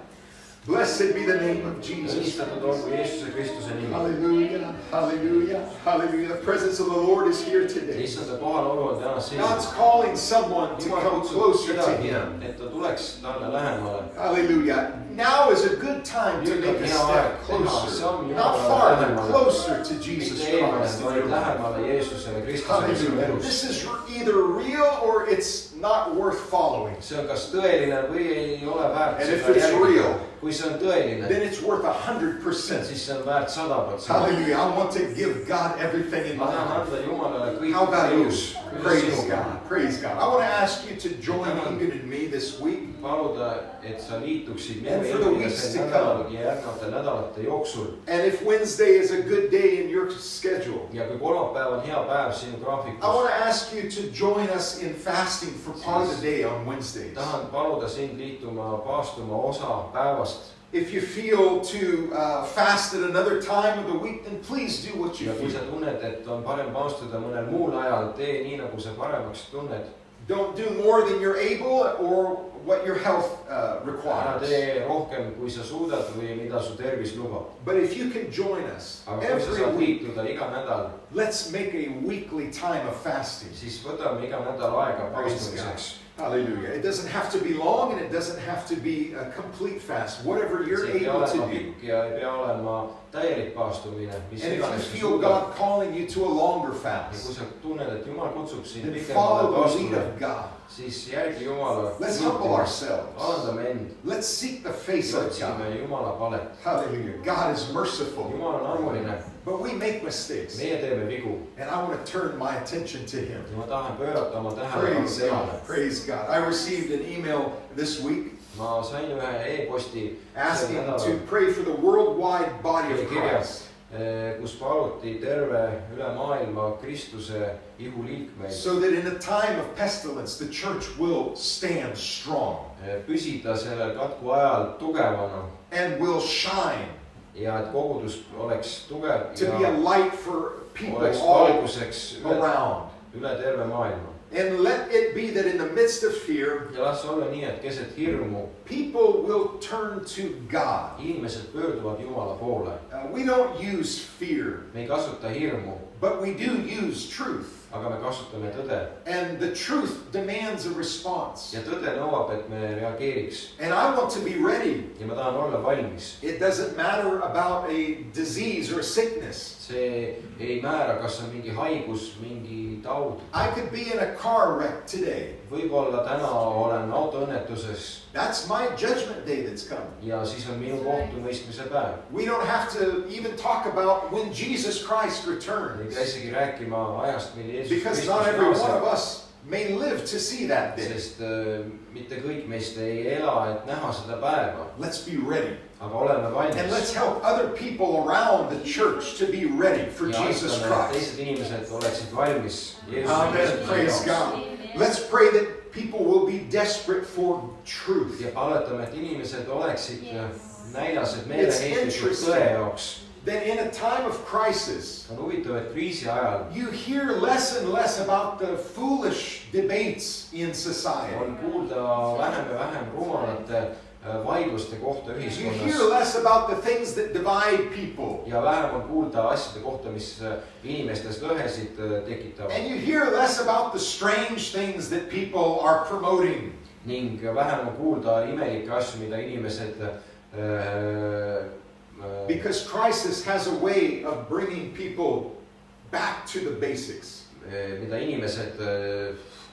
Blessed be the name of Jesus. Õnnistatud olgu Jeesuse Kristuse nimi. Hallelujah, hallelujah, hallelujah. The presence of the Lord is here today. Issanda kohalolu on täna siin. God's calling someone to Jumal come kutsub closer to kedagi, Him. et ta tuleks talle lähemale. Hallelujah. Now is a good time to make a step closer, not farther, closer to Jesus Mitte eemale, Christ in your vaid life. lähemale Jeesusele Kristusele sinu Hallelujah. elus. This is either real or it's not worth following. see on kas tõeline või ei ole väärt And if seda it's jälgida. real, kui kui see on tõeline, then it's worth 100%. siis see on väärt 100%. Hallelujah. I want to give God everything in ma my tahan life. anda Jumalale kõik How about you? elus. Praise God. Praise God. I want to ask you to join Ingrid and me this week. paluda, et sa liituksid And for the minu weeks to eelmisel nädalal ja järgnevatel nädalate jooksul. And if Wednesday is a good day in your schedule, Ja kui kolmapäev on hea päev sinu I graafikus, want to ask you to join us in fasting for part of the day on Wednesdays. tahan paluda sind liituma paastuma osa päevast. If you feel to fast at another time of the week, then please do what you Ja kui sa feel. tunned, et on parem paastada mõnel muul ajal, tee nii, nagu sa paremaks tunned. Don't do more than you're able or what your health Ära requires. tee rohkem, kui sa suudad või mida su tervis lubab. But if you can join us Aga kui sa every saad week, liituda iga nädal, let's make a weekly time of fasting. siis võtame iga nädal aega Praise God. paastumiseks. Hallelujah. It doesn't have to be long and it doesn't have to be a complete fast. Whatever you're See ei pea able to olema do. pikk ja ei pea olema täielik paastumine, mis And if you iganes sa feel suudad. God calling you to a longer Ja kui fast, sa tunned, et Jumal kutsub sind then pikemale follow the lead paastule, of God. siis järgi Jumala. Let's humble ourselves. Alandame end. Let's seek the face of God. Otsime Jumala palet. Hallelujah. God is merciful, Jumal on armuline. but we make mistakes. Meie teeme vigu. And I want to turn my attention to Him. Ja ma tahan pöörata oma tähelepanu Praise temale. God. Praise God. I received an email this week Ma sain ühe e-posti asking sel nädalal, to pray for the worldwide body of Christ, kus paluti terve üle maailma Kristuse ihuliikmeid so that in a time of pestilence, the church will stand strong püsida sellel katku ajal tugevana and will shine ja et kogudus oleks tugev to be a ja light for people oleks all valguseks around. üle terve maailma. And let it be that in the midst of fear, Ja las olla nii, et keset hirmu people will turn to God. inimesed pöörduvad Jumala poole. We don't use fear, Me ei kasuta hirmu, but we do use truth. aga me kasutame tõde. And the truth demands a response. Ja tõde nõuab, et me reageeriks. And I want to be ready. Ja ma tahan olla valmis. It doesn't matter about a disease or a sickness. See ei määra, kas on mingi haigus, mingi taud. I could be in a car wreck today. Võib-olla täna olen autoõnnetuses That's my judgment day that's coming. ja siis on minu kohtumõistmise päev. We don't have to even talk about when Jesus Christ Ei returns. pea isegi rääkima ajast, mil Jeesus Because Kristus not every one of naaseb. us may live to see that day. Sest mitte kõik meist ei ela, et näha seda päeva. Let's be ready. Aga oleme And let's valmis. help other people around the church to be ready for Ja Jesus aitame, et Christ. teised inimesed oleksid valmis Jeesuse Amen. Praise God. Let's pray that people will be desperate for truth. Ja paletame, et inimesed oleksid näilased It's meeleheitlikud interesting. tõe jaoks. Then in a time of crisis, On huvitav, et kriisi ajal you hear less and less about the foolish debates in society. on kuulda vähem ja vähem rumalate vaidluste kohta You hear ühiskonnas. less about the things that divide people. Ja vähem on kuulda asjade kohta, mis inimestes lõhesid tekitavad. And you hear less about the strange things that people are promoting. Ning vähem on kuulda imelikke asju, mida inimesed Because crisis has a way of bringing people back to the basics. mida inimesed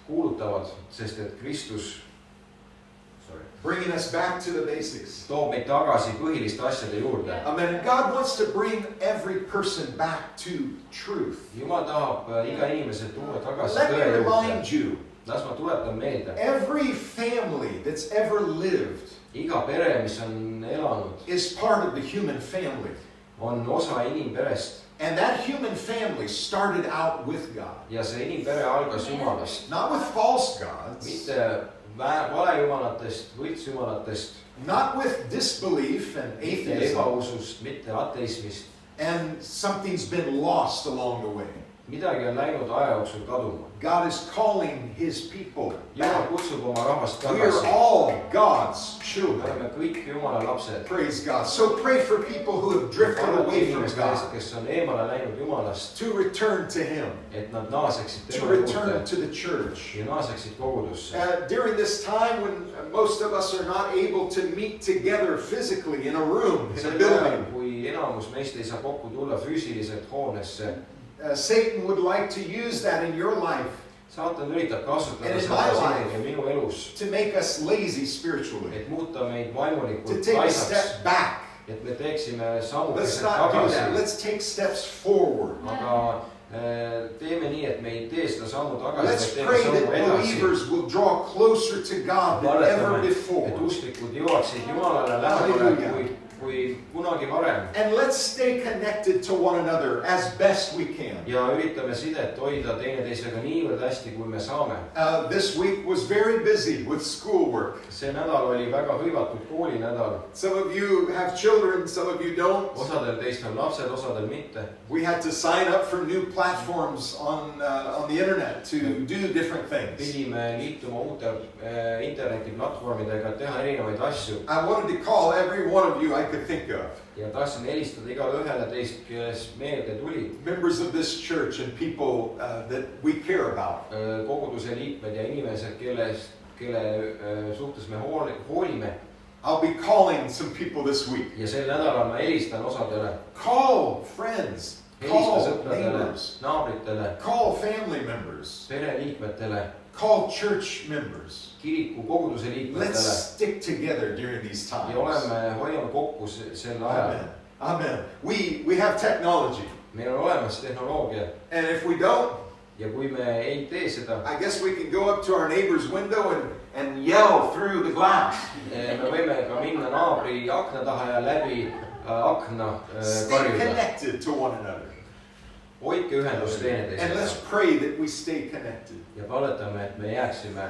kuulutavad, sest et Kristus Bringing us back to the basics. toob meid tagasi põhiliste asjade juurde. Amen. God wants to bring every person back to truth. Jumal tahab iga inimese tuua tagasi Let me tõe juurde. remind you, Las ma tuletan meelde, every family that's ever lived iga pere, mis on elanud, is part of the human family. on osa inimperest. And that human family started out with God. Ja see inimpere algas Jumalast. Not with false gods, Mitte valejumalatest, võltsjumalatest, not with disbelief and mitte atheism. ebausust, mitte ateismist. And something's been lost along the way. Midagi on läinud aja jooksul kaduma. God is calling His people Jumal back. kutsub oma rahvast We are tagasi. all God's Me children. oleme kõik Jumala lapsed. Praise God. So pray for people who have drifted away from inimeste eest, God kes on eemale läinud Jumalast, to return to Him, et nad naaseksid to tema return juurde to the church. ja naaseksid kogudusse. During this time when most of us are not able to meet together physically in a room, in a sel ajal, building, kui enamus meist ei saa kokku tulla füüsiliselt hoonesse, Satan would like to use that in your life saatan üritab kasutada And in seda my sinu life. ja minu elus, to make us lazy spiritually, et muuta meid to vaimulikult take a laisaks, step back. et me teeksime Let's sammukesed not do that. tagasi. Let's take steps forward. Aga teeme nii, et me ei tee seda sammu tagasi, Let's vaid teeme pray sammu that edasi. believers will draw closer to God than ever Valetame, before. et usklikud jõuaksid Jumalale Halleluuja. lähemale kui kunagi varem. And let's stay connected to one another as best we can. Ja üritame sidet hoida teineteisega niivõrd hästi, kui me saame. This week was very busy with schoolwork. See nädal oli väga hõivatud koolinädal. Some of you have children, some of you don't. Osadel teist on lapsed, osadel mitte. We had to sign up for new platforms on the internet to do different things. Pidime liituma uute internetiplatvormidega, et teha erinevaid asju. I wanted to call every one of you I could think of. Ja tahtsin helistada igale ühele teist, kes meelde tuli. Members of this church and people that we care about. Koguduse liikmed ja inimesed, kelle suhtes me hoolime. I'll be calling some people this week. Ja sel nädalal ma helistan osadele. Call friends. Helista Call sõpradele, neighbors. naabritele, Call family members. pereliikmetele, Call church members. kiriku koguduse Let's liikmetele. stick together during these Ja times. hoiame kokku sel ajal. Amen. Amen. We have technology. Meil on olemas tehnoloogia. And if we don't, Ja kui me ei tee seda, I guess we can go up to our neighbor's window and yell through the glass. me võime ka minna naabri akna taha ja läbi akna Stay karjuda. connected to one another. Hoidke ühendust And let's teineteisega. pray that we stay connected. Ja paletame, et me jääksime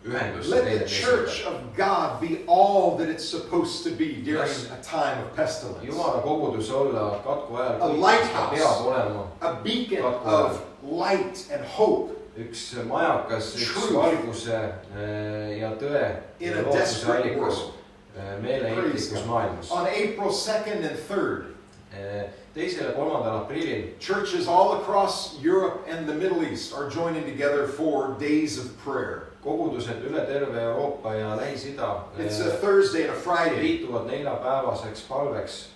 ühendusse Let the church teineteisega. of God be all that it's supposed to be during a time of pestilence. Jumala kogudus olla katku ajal A kõik, mis lighthouse. ta peab olema. A beacon of light and hope Üks majakas, üks Truth. valguse ja tõe in ja a lootuse desperate allikas world. meeleheitlikus maailmas. On April 2nd and 3rd, 2. ja 3. aprillil churches all across Europe and the Middle East are joining together for days of prayer. kogudused üle terve Euroopa ja Lähis-Ida It's a Thursday and a Friday. liituvad neljapäevaseks palveks.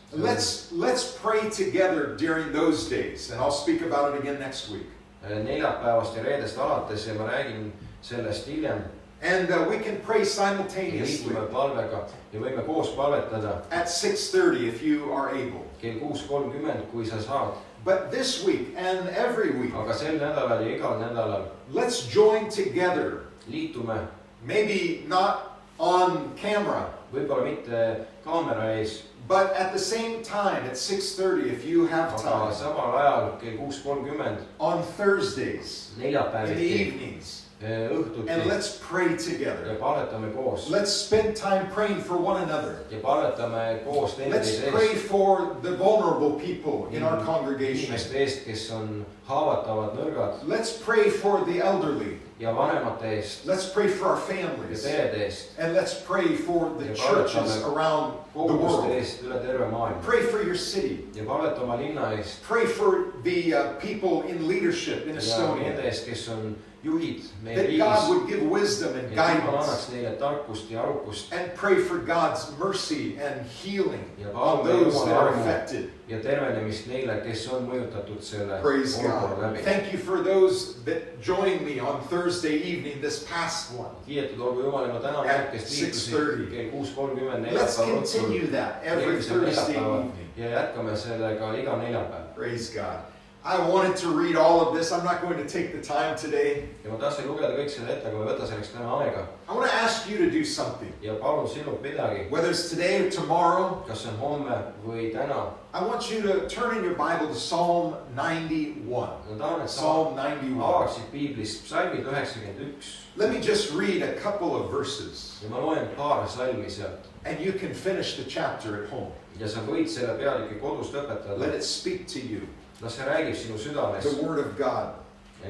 Let's pray together during those days, and I'll speak about it again next week. Neljapäevast ja reedest alates ja ma räägin sellest hiljem. And we can pray Ja simultaneously liitume palvega ja võime koos palvetada at 6:30 if you are able. kell 6:30, kui sa saad. But this week and every week, Aga sel nädalal ja igal nädalal let's join together. liitume, Maybe not on camera, võib-olla mitte kaamera ees, but at the same time at 6:30 if you have aga time. samal ajal kell 6:30 On Thursdays in the neljapäeviti evenings. And õhtuti let's pray ja together. palvetame koos. Let's spend time praying for one another. Ja palvetame koos Let's teineteise pray eest. for the vulnerable people in our congregation. Inimeste eest, kes on haavatavad, nõrgad Let's pray for the elderly. ja vanemate eest Let's pray for our ja families. perede eest. And let's pray for the Ja churches palvetame around the koguduste world. eest üle terve maailma. Pray for your city. Ja palveta oma linna eest Pray for the people in leadership in ja Estonia. nende eest, kes on juhid meie That riigis. God would give wisdom and Et Jumal guidance. annaks neile tarkust ja arukust And pray for God's mercy and healing ja on palume those that Jumala are armu affected. ja tervenemist neile, kes on mõjutatud selle Praise olukorra God. läbi. Thank you for those that joined me on Thursday evening, this past one. Kiidetud olgu Jumal, ma tänan At need, kes 6:30. liitusid kell 6:30 Let's neljapäeval õhtul continue that every eelmisel Thursday neljapäeval evening. ja jätkame sellega iga neljapäev. Praise God. I wanted to read all of this. I'm not going to take the time today. Ja ma tahtsin lugeda kõik selle ette, aga ma ei võta selleks täna aega. I want to ask you to do something. Ja palun sinult midagi, Whether it's today or tomorrow, kas see on homme või täna. I want you to turn in your Bible to Psalm 91. Ma tahan, et sa Psalm 91. avaksid piiblist psalmid 91 Let me just read a couple of verses, ja ma loen paar salmi sealt. and you can finish the chapter at home. Ja sa võid selle peatüki kodus lõpetada. Let it speak to you, Las see räägib sinu südames, the Word of God,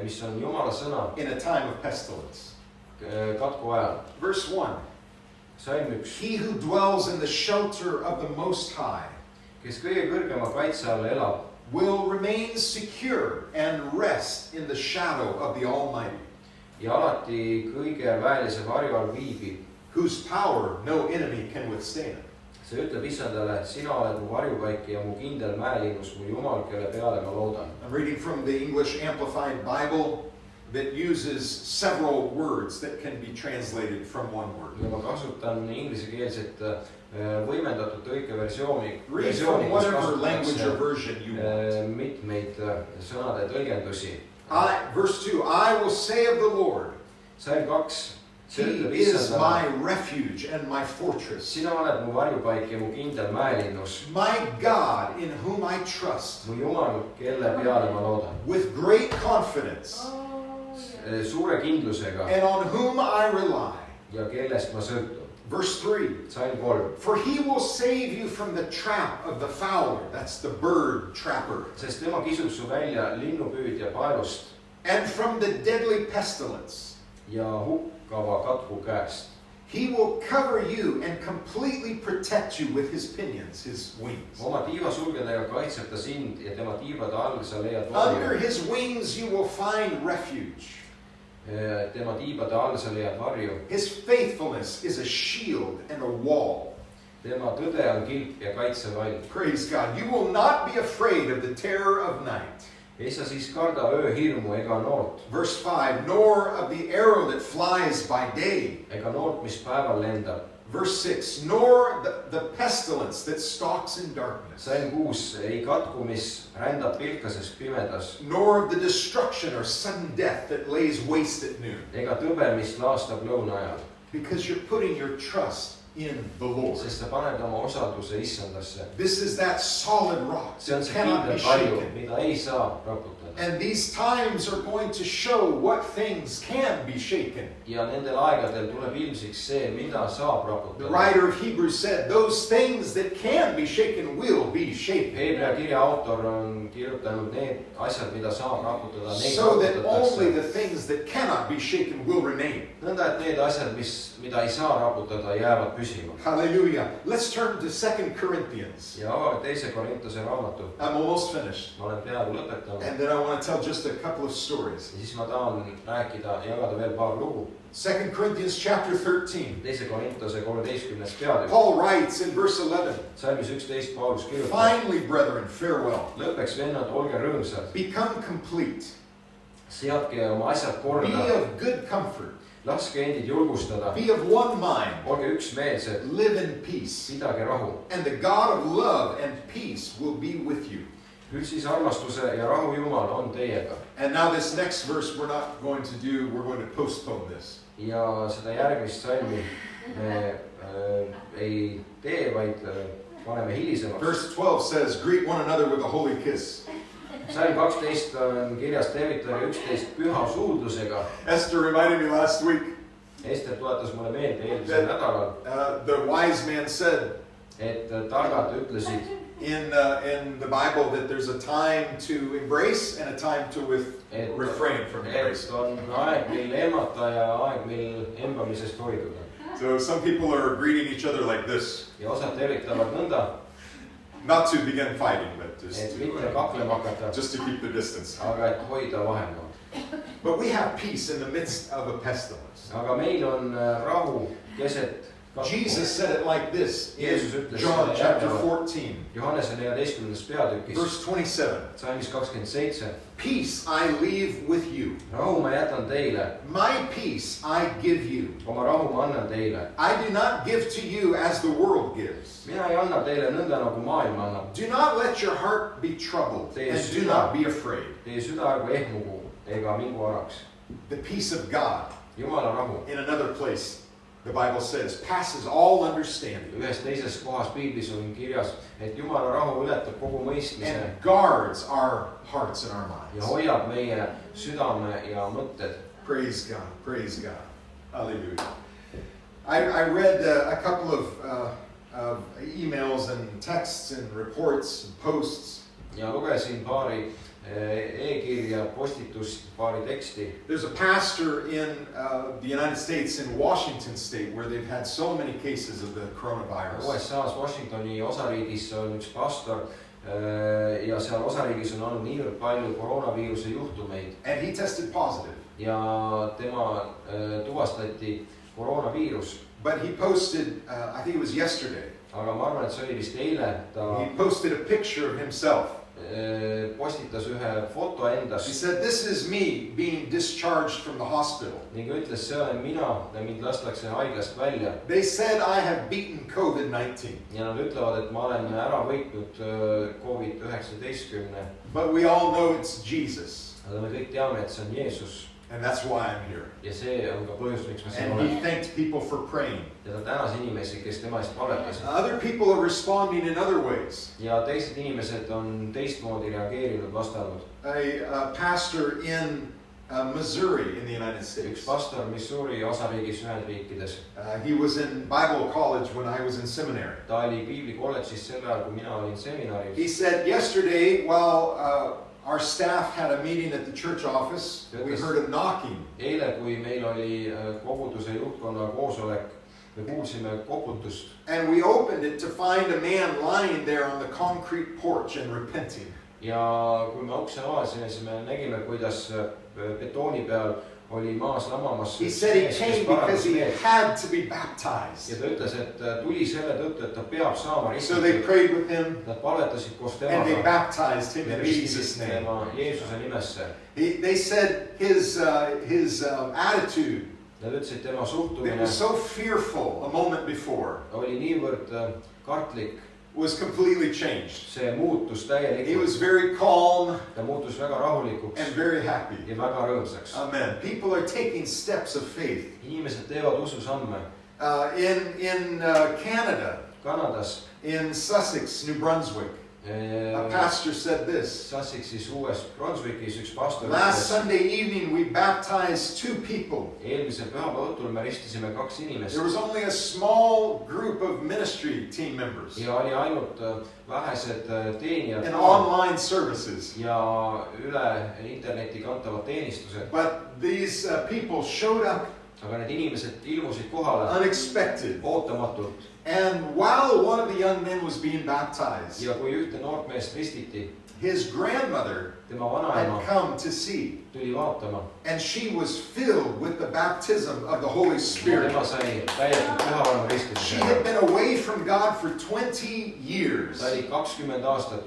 mis on Jumala sõna in a time of pestilence. katku ajal. Verse 1. Salm 1. He who dwells in the shelter of the Most High Kes kõige kõrgema kaitse all elab, will remain secure and rest in the shadow of the Almighty, ja alati kõige väelise varju all viibib. whose power no enemy can withstand. See ütleb issandale, sina oled mu varjupaik ja mu kindel mäelinnus, mu Jumal, kelle peale ma loodan. I'm reading from the English Amplified Bible, that uses several words that can be translated from one word. ja ma kasutan inglisekeelset võimendatud tõlkeversiooni, Read from whatever language or version you want. mitmeid sõnade tõlgendusi. Verse 2, I will say of the Lord, Salm 2, He see ütleb is issandana, my refuge and my fortress, sina oled mu varjupaik ja mu kindel mäelinnus, my God in whom I trust, mu Jumal, kelle peale ma loodan. with great confidence, Suure kindlusega and on whom I rely. ja kellest ma sõltun. Verse 3, Salm 3, for he will save you from the trap of the fowler, that's the bird trapper, sest tema kisub su välja linnupüüdja paelust and from the deadly pestilence. ja hukkava katku käest. He will cover you and completely protect you with his pinions, his wings. oma tiivasulgedega kaitseb ta sind ja tema tiivade all sa leiad Under varju. his wings you will find refuge. Tema tiibade all sa leiad varju. His faithfulness is a shield and a wall. Tema tõde on kilp ja kaitsevall. Praise God. You will not be afraid of the terror of night. Ei sa siis karda ööhirmu ega noort, Verse 5, nor of the arrow that flies by day. ega noort, mis päeval lendab. Verse 6, nor the pestilence that stalks in darkness. Salm 6, ei katku, mis rändab pilkases pimedas, Nor of the destruction or sudden death that lays waste at noon. ega tõbe, mis laastab lõuna ajal. Because you're putting your trust in the Lord. Sest sa paned oma osaduse issandasse. This is that solid rock See on that see cannot be kindel palju, shaken. mida ei saa raputada. And these times are going to show what things can be shaken. Ja nendel aegadel tuleb ilmsiks see, mida saab The raputada. writer of Hebrews said, those things that can be shaken will be shaken. Hebra kirja autor on kirjutanud need asjad, mida saab raputada, neid So that only raputatakse. the things that cannot be shaken will remain. Nõnda, et need asjad, mida ei saa raputada, jäävad püsima. Hallelujah. Let's turn to 2 Corinthians. Ja avage 2 Korintuse raamatu. I'm almost finished. Ma olen peaaegu lõpetanud. And then I want to tell just a couple of stories. Ja siis ma tahan rääkida, jagada veel paar lugu. 2 Corinthians chapter 13. 2 Korintuse 13. peatükk. Paul writes in verse 11, Salmis 11 Paulus kirjutab. finally, brethren, farewell. Lõppeks, vennad, olge rõõmsad. Become complete. Seadke oma asjad Be korda. of good comfort. Laske endid julgustada. Be of one mind. Olge üksmeelsed. Live in peace. Pidage rahu. And the God of love and peace will be with you. Küll siis armastuse ja rahu Jumal on teiega. And now this next verse we're not going to do, we're going to postpone this. Ja seda järgmist salmi me ei tee, vaid paneme hilisemaks. Verse 12 says, greet one another with a holy kiss. Salm 12 on kirjas tervitage 11 püha suudlusega. Esther reminded me last week, Ester tuletas mulle meelde eelmisel nädalal, the wise man said et targad ütlesid in the Bible that there's a time to embrace and a time to refrain from embrace. et on aeg, mil emmata ja aeg, mil embamisest hoiduda. So some people are greeting each other like this, Ja osad tervitavad nõnda, not to begin fighting, but et mitte kaklema hakata, just to keep the distance. aga et hoida vahemaad. But we have peace in the midst of a pestilence. Aga meil on rahu keset Jesus said it like this in Jeesus ütles John selle chapter järgnevalt. 14, Johannese 14. peatükis, verse 27. salmis 27. Peace I leave with you. Rahu ma jätan teile, My peace I give you. oma rahu ma annan teile. I do not give to you as the world gives. Mina ei anna teile nõnda, nagu maailm annab. Do not let your heart be troubled and do not be afraid. Teie süda ärgu ehmugu ega mingu araks. The peace of God, Jumala rahu. in another place, the Bible says, passes all understanding Ühes teises kohas piiblis on kirjas, et Jumala rahu ületab kogu mõistmise and guards our hearts and our ja minds. hoiab meie südame ja mõtted. Praise God. Praise God. Hallelujah. I read a couple of emails and texts and reports and posts. Ja lugesin paari e-kirja, postitust, paari teksti. There's a pastor in the United States in Washington State where they've had so many cases of the coronavirus. USA-s Washingtoni osariigis on üks pastor ja seal osariigis on olnud niivõrd palju koroonaviiruse juhtumeid. And he tested positive. Ja tema tuvastati koroonaviirus. But he posted, I think it was yesterday, Aga ma arvan, et see oli vist eile, he posted a picture of himself. postitas ühe foto He endast said, "This is me being discharged from the hospital. ning ütles, see olen mina ja mind lastakse haiglast välja. They said I have beaten COVID-19. Ja nad ütlevad, et ma olen ära võitnud COVID-19. But we all know it's Jesus. Aga me kõik teame, et see on Jeesus. And that's why I'm here." Ja see on ka põhjus, miks ma siin And he olen. thanked people for praying. Ja ta tänas inimesi, kes tema eest palvetasid. Other people are responding in other ways. Ja teised inimesed on teistmoodi reageerinud, vastanud. A pastor in Missouri in the United Üks States. pastor Missouri osariigis Ühendriikides. He was in Bible college when I was in seminary. Ta oli Piibli kolledžis sel ajal, kui mina olin seminaris. He said yesterday, while our staff had a meeting at the church office, we heard a knocking. Eile, kui meil oli koguduse juhtkonna koosolek, me kuulsime koputust. And we opened it to find a man lying there on the concrete porch and repenting. Ja kui me ukse avasime, siis me nägime, kuidas betooni peal oli maas lamamas. He said he came because he had to be Ja baptized. ta ütles, et tuli selle tõttu, et ta peab saama So they ristitud. prayed with him Nad palvetasid koos and they temaga baptized him ja in Jesus' ristisid name. tema Jeesuse nimesse. They said his attitude, Nad ütlesid, tema it suhtumine was so fearful a moment before, oli niivõrd kartlik, was completely changed. see muutus He was täielikult. very calm Ta muutus väga rahulikuks and very happy. ja väga rõõmsaks. Amen. People are taking steps of faith. Inimesed teevad ususamme. In Canada, Kanadas in Sussex, New Brunswick, a pastor said this. Sussexis uues Brunswickis üks pastor Last ütles, Sunday evening, we baptized 2 people. eelmisel pühapäeva õhtul me ristisime 2 inimest There was only a small group of ministry team members ja oli ainult vähesed teenijad and online services. ja üle interneti kantavad teenistused. But these people showed up Aga need inimesed ilmusid kohale unexpected. ootamatult. And while one of the young men was being baptized, Ja kui ühte noort meest ristiti, his grandmother tema vanaema had come to see. tuli vaatama. And she was filled with the baptism of the Holy Spirit. Tema sai täielikult pühavaimu She had ristituse. been away from God for 20 years. Ta oli 20 aastat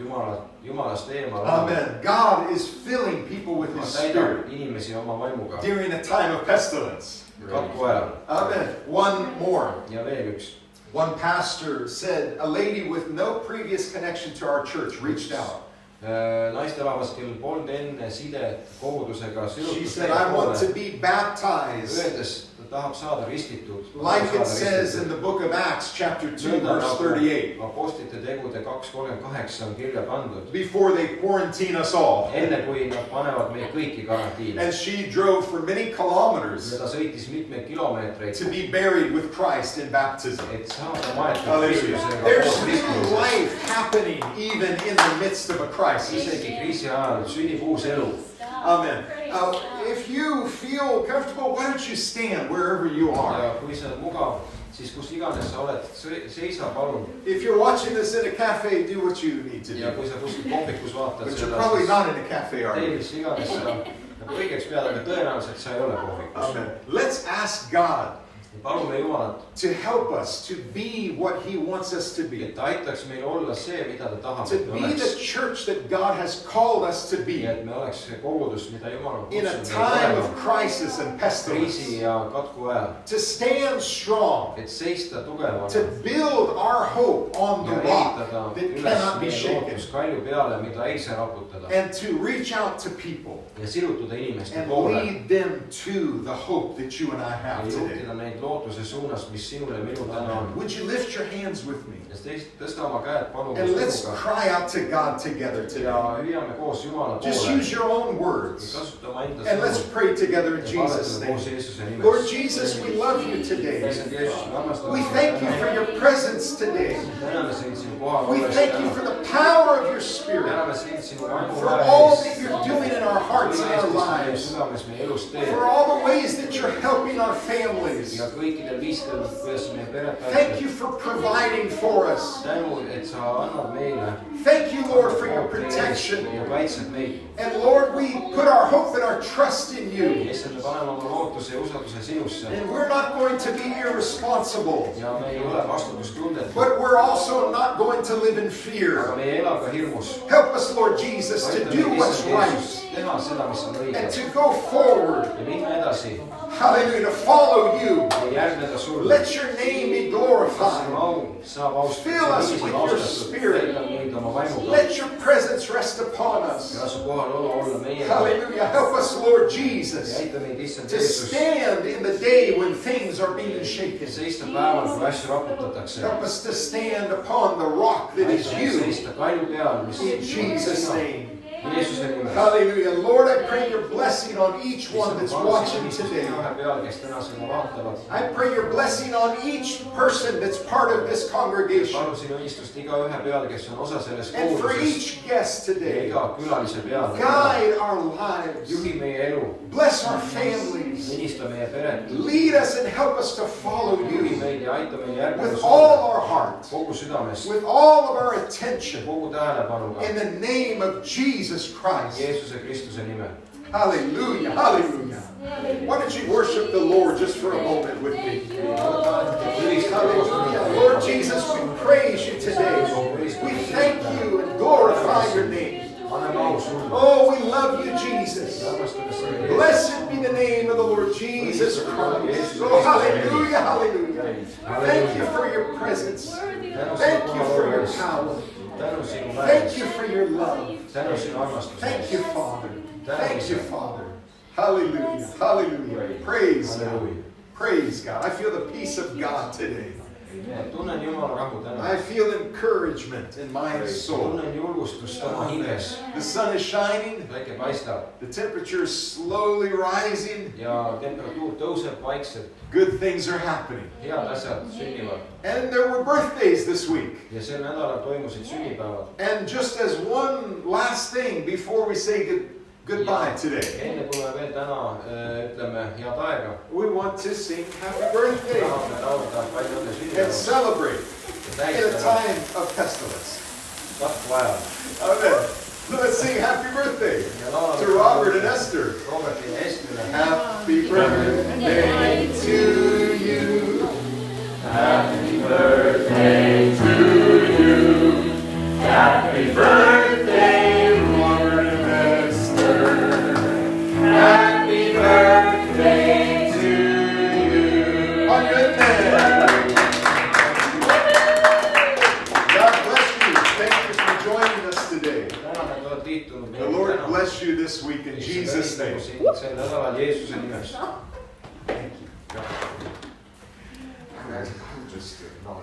Jumalast eemal. Amen. God is filling people with Ta His täidab Spirit inimesi oma vaimuga. during a time of pestilence. Katku ajal. Amen. One more. Ja veel üks. One pastor said a lady with no previous connection to our church reached out. Naisterahvas, kel polnud enne sidet kogudusega She sirutus said, "I want to be baptized öeldes, ta tahab saada ristitud. like it says in the book of Acts chapter 2 verse 38 Apostlite tegude 2:38 on kirja pandud. before they quarantine us all." Enne kui nad panevad meid kõiki karantiini. And she drove for many Ja kilometers ta sõitis mitmeid kilomeetreid, to be buried with Christ in baptism. et saada maetud Hallelujah. Kristusega There's koos new ristimiseks. life happening even in the midst of a crisis. Isegi kriisi ajal sünnib uus elu. Amen. If you feel comfortable, why don't you stand wherever you are? Ja kui see on mugav, siis kus iganes sa oled, seisa palun. If you're watching this in a cafe, do what you need to Ja do. kui sa kuskil kohvikus vaatad But you're seda, probably siis not in a cafe, are tee you? mis iganes sa õigeks pead, aga tõenäoliselt sa ei ole kohvikus. Amen. Let's ask God Palume Jumalat, to help us to be what He wants us to be. et ta aitaks meil olla see, mida ta tahab, To et me be the oleks. church that God has called us to Nii be et me oleks see kogudus, mida Jumal on in a kutsunud time meid of crisis and olema pestilence. kriisi ja katku ajal. To stand strong. Et seista tugevana To build our hope on the ja rock ehitada that üles cannot be meie shaken. lootus kalju peale, mida ei saa raputada. And to reach out to people Ja sirutuda inimeste and poole lead them to the hope that you and I ja have today. juhtida neid lootuse suunas, mis sinul ja minul täna on. Would you lift your hands with me? Ja tõsta oma käed palun And let's sinuga cry out to God together ja today. hüüame koos Jumala Just poole. use your own words. Kasuta oma enda And let's sõnu pray together in ja Jesus' palvetame koos name. Jeesuse nimes. Lord Jesus, we love you today. Issand Jeesus, me armastame We sind thank you täna. for your presence today. Täname sind sinu kohal We olles thank you täna. for the power of your Spirit. Täname sind sinu vaimu For all that eest. you're doing in our hearts and our lives. südames meie elus teed. For all the ways that you're helping our families. Ja kõikidel viisidel, kuidas meie peret Thank you for providing for us. tänu, et sa annad meile Thank you, Lord, for your protection. ja kaitsed meid. And Lord, we put our hope and our trust in you. Issand, me paneme oma lootuse ja usalduse sinusse And we're not going to be irresponsible. ja me ei ole vastutustundetu , but we're also not going to live in aga fear. me ei ela ka hirmus . Help us, Lord Jesus, to do what's right teha seda , mis on õige and to go forward. ja minna edasi Hallelujah, to follow you. ja järgneda sulle . Let your name be glorified. sinu au saab Fill us with your austatud , spirit. täida meid oma vaimuga Let your presence rest upon ja us. lasu kohalolu olla meiega Hallelujah. Help us, Lord ja Jesus, aita meid issand to Jeesus stand in the day when things are being shaken. seista päeval , kui asju raputatakse . Help us to stand upon the rock that is aita meid you. seista kaiu peal , mis In Jesus' name. Jeesuse nimes . Hallelujah. Lord, I pray your blessing on each one that's watching today. ühe peal , kes täna seda vaatavad . I pray your blessing on each person that's part of this congregation. palun sinu õnnistust igaühe peale , kes on osa sellest And for kogulusest each guest ja today. iga külalise peale . Guide our lives. juhi meie elu , Bless our families. minista meie peret , Lead us and help us to follow juhi you meid ja aita meil järgneda with all sulle our heart, kogu südamest , with all of our attention. kogu tähelepanuga In the name of Jesus Christ. Jeesuse Kristuse nimel . Hallelujah. Hallelujah. Why don't you worship the Lord just for a moment with me? Hallelujah. Lord Jesus, we praise you today. We thank you and glorify your name. anname au sulle . Oh, we love you, Jesus. armastame sind . Blessed be the name of the Lord Jesus Christ. Oh, hallelujah, hallelujah. Thank you for your presence. Thank you for your power. tänu sinu Thank you väärtust , for your love. tänu sinu armastuse Thank you, eest . Father. Thank you, Father. Hallelujah, hallelujah. Praise God. halleluuja . Praise God. I feel the peace of God today. tunnen Jumala rahu täna I . feel encouragement in my soul. tunnen julgustust oma hinges . The sun is shining. päike paistab The temperature is slowly rising. ja temperatuur tõuseb vaikselt . Good things are happening. head asjad sünnivad And there were birthdays this week. ja sel nädalal toimusid sünnipäevad . And just as one last thing before we say goodbye today, enne kui me veel täna ütleme head aega , we want to sing happy birthday tahame laulda palju õnne and sünnipäeva celebrate ja in a tähistada time of pestilence. katku ajal . Amen. Let's sing happy birthday ja laulame to Robert and Esther. Robertile ja Estrile . Happy birthday to you. Happy birthday to you. Happy birthday, Robert and Esther. Happy birthday to you. On your name. God bless you. Thank you for joining us today. tänan , et oled liitunud The Lord bless you this week in Jesus' name. sel nädalal Jeesuse nimes . Thank you. God. Just nod.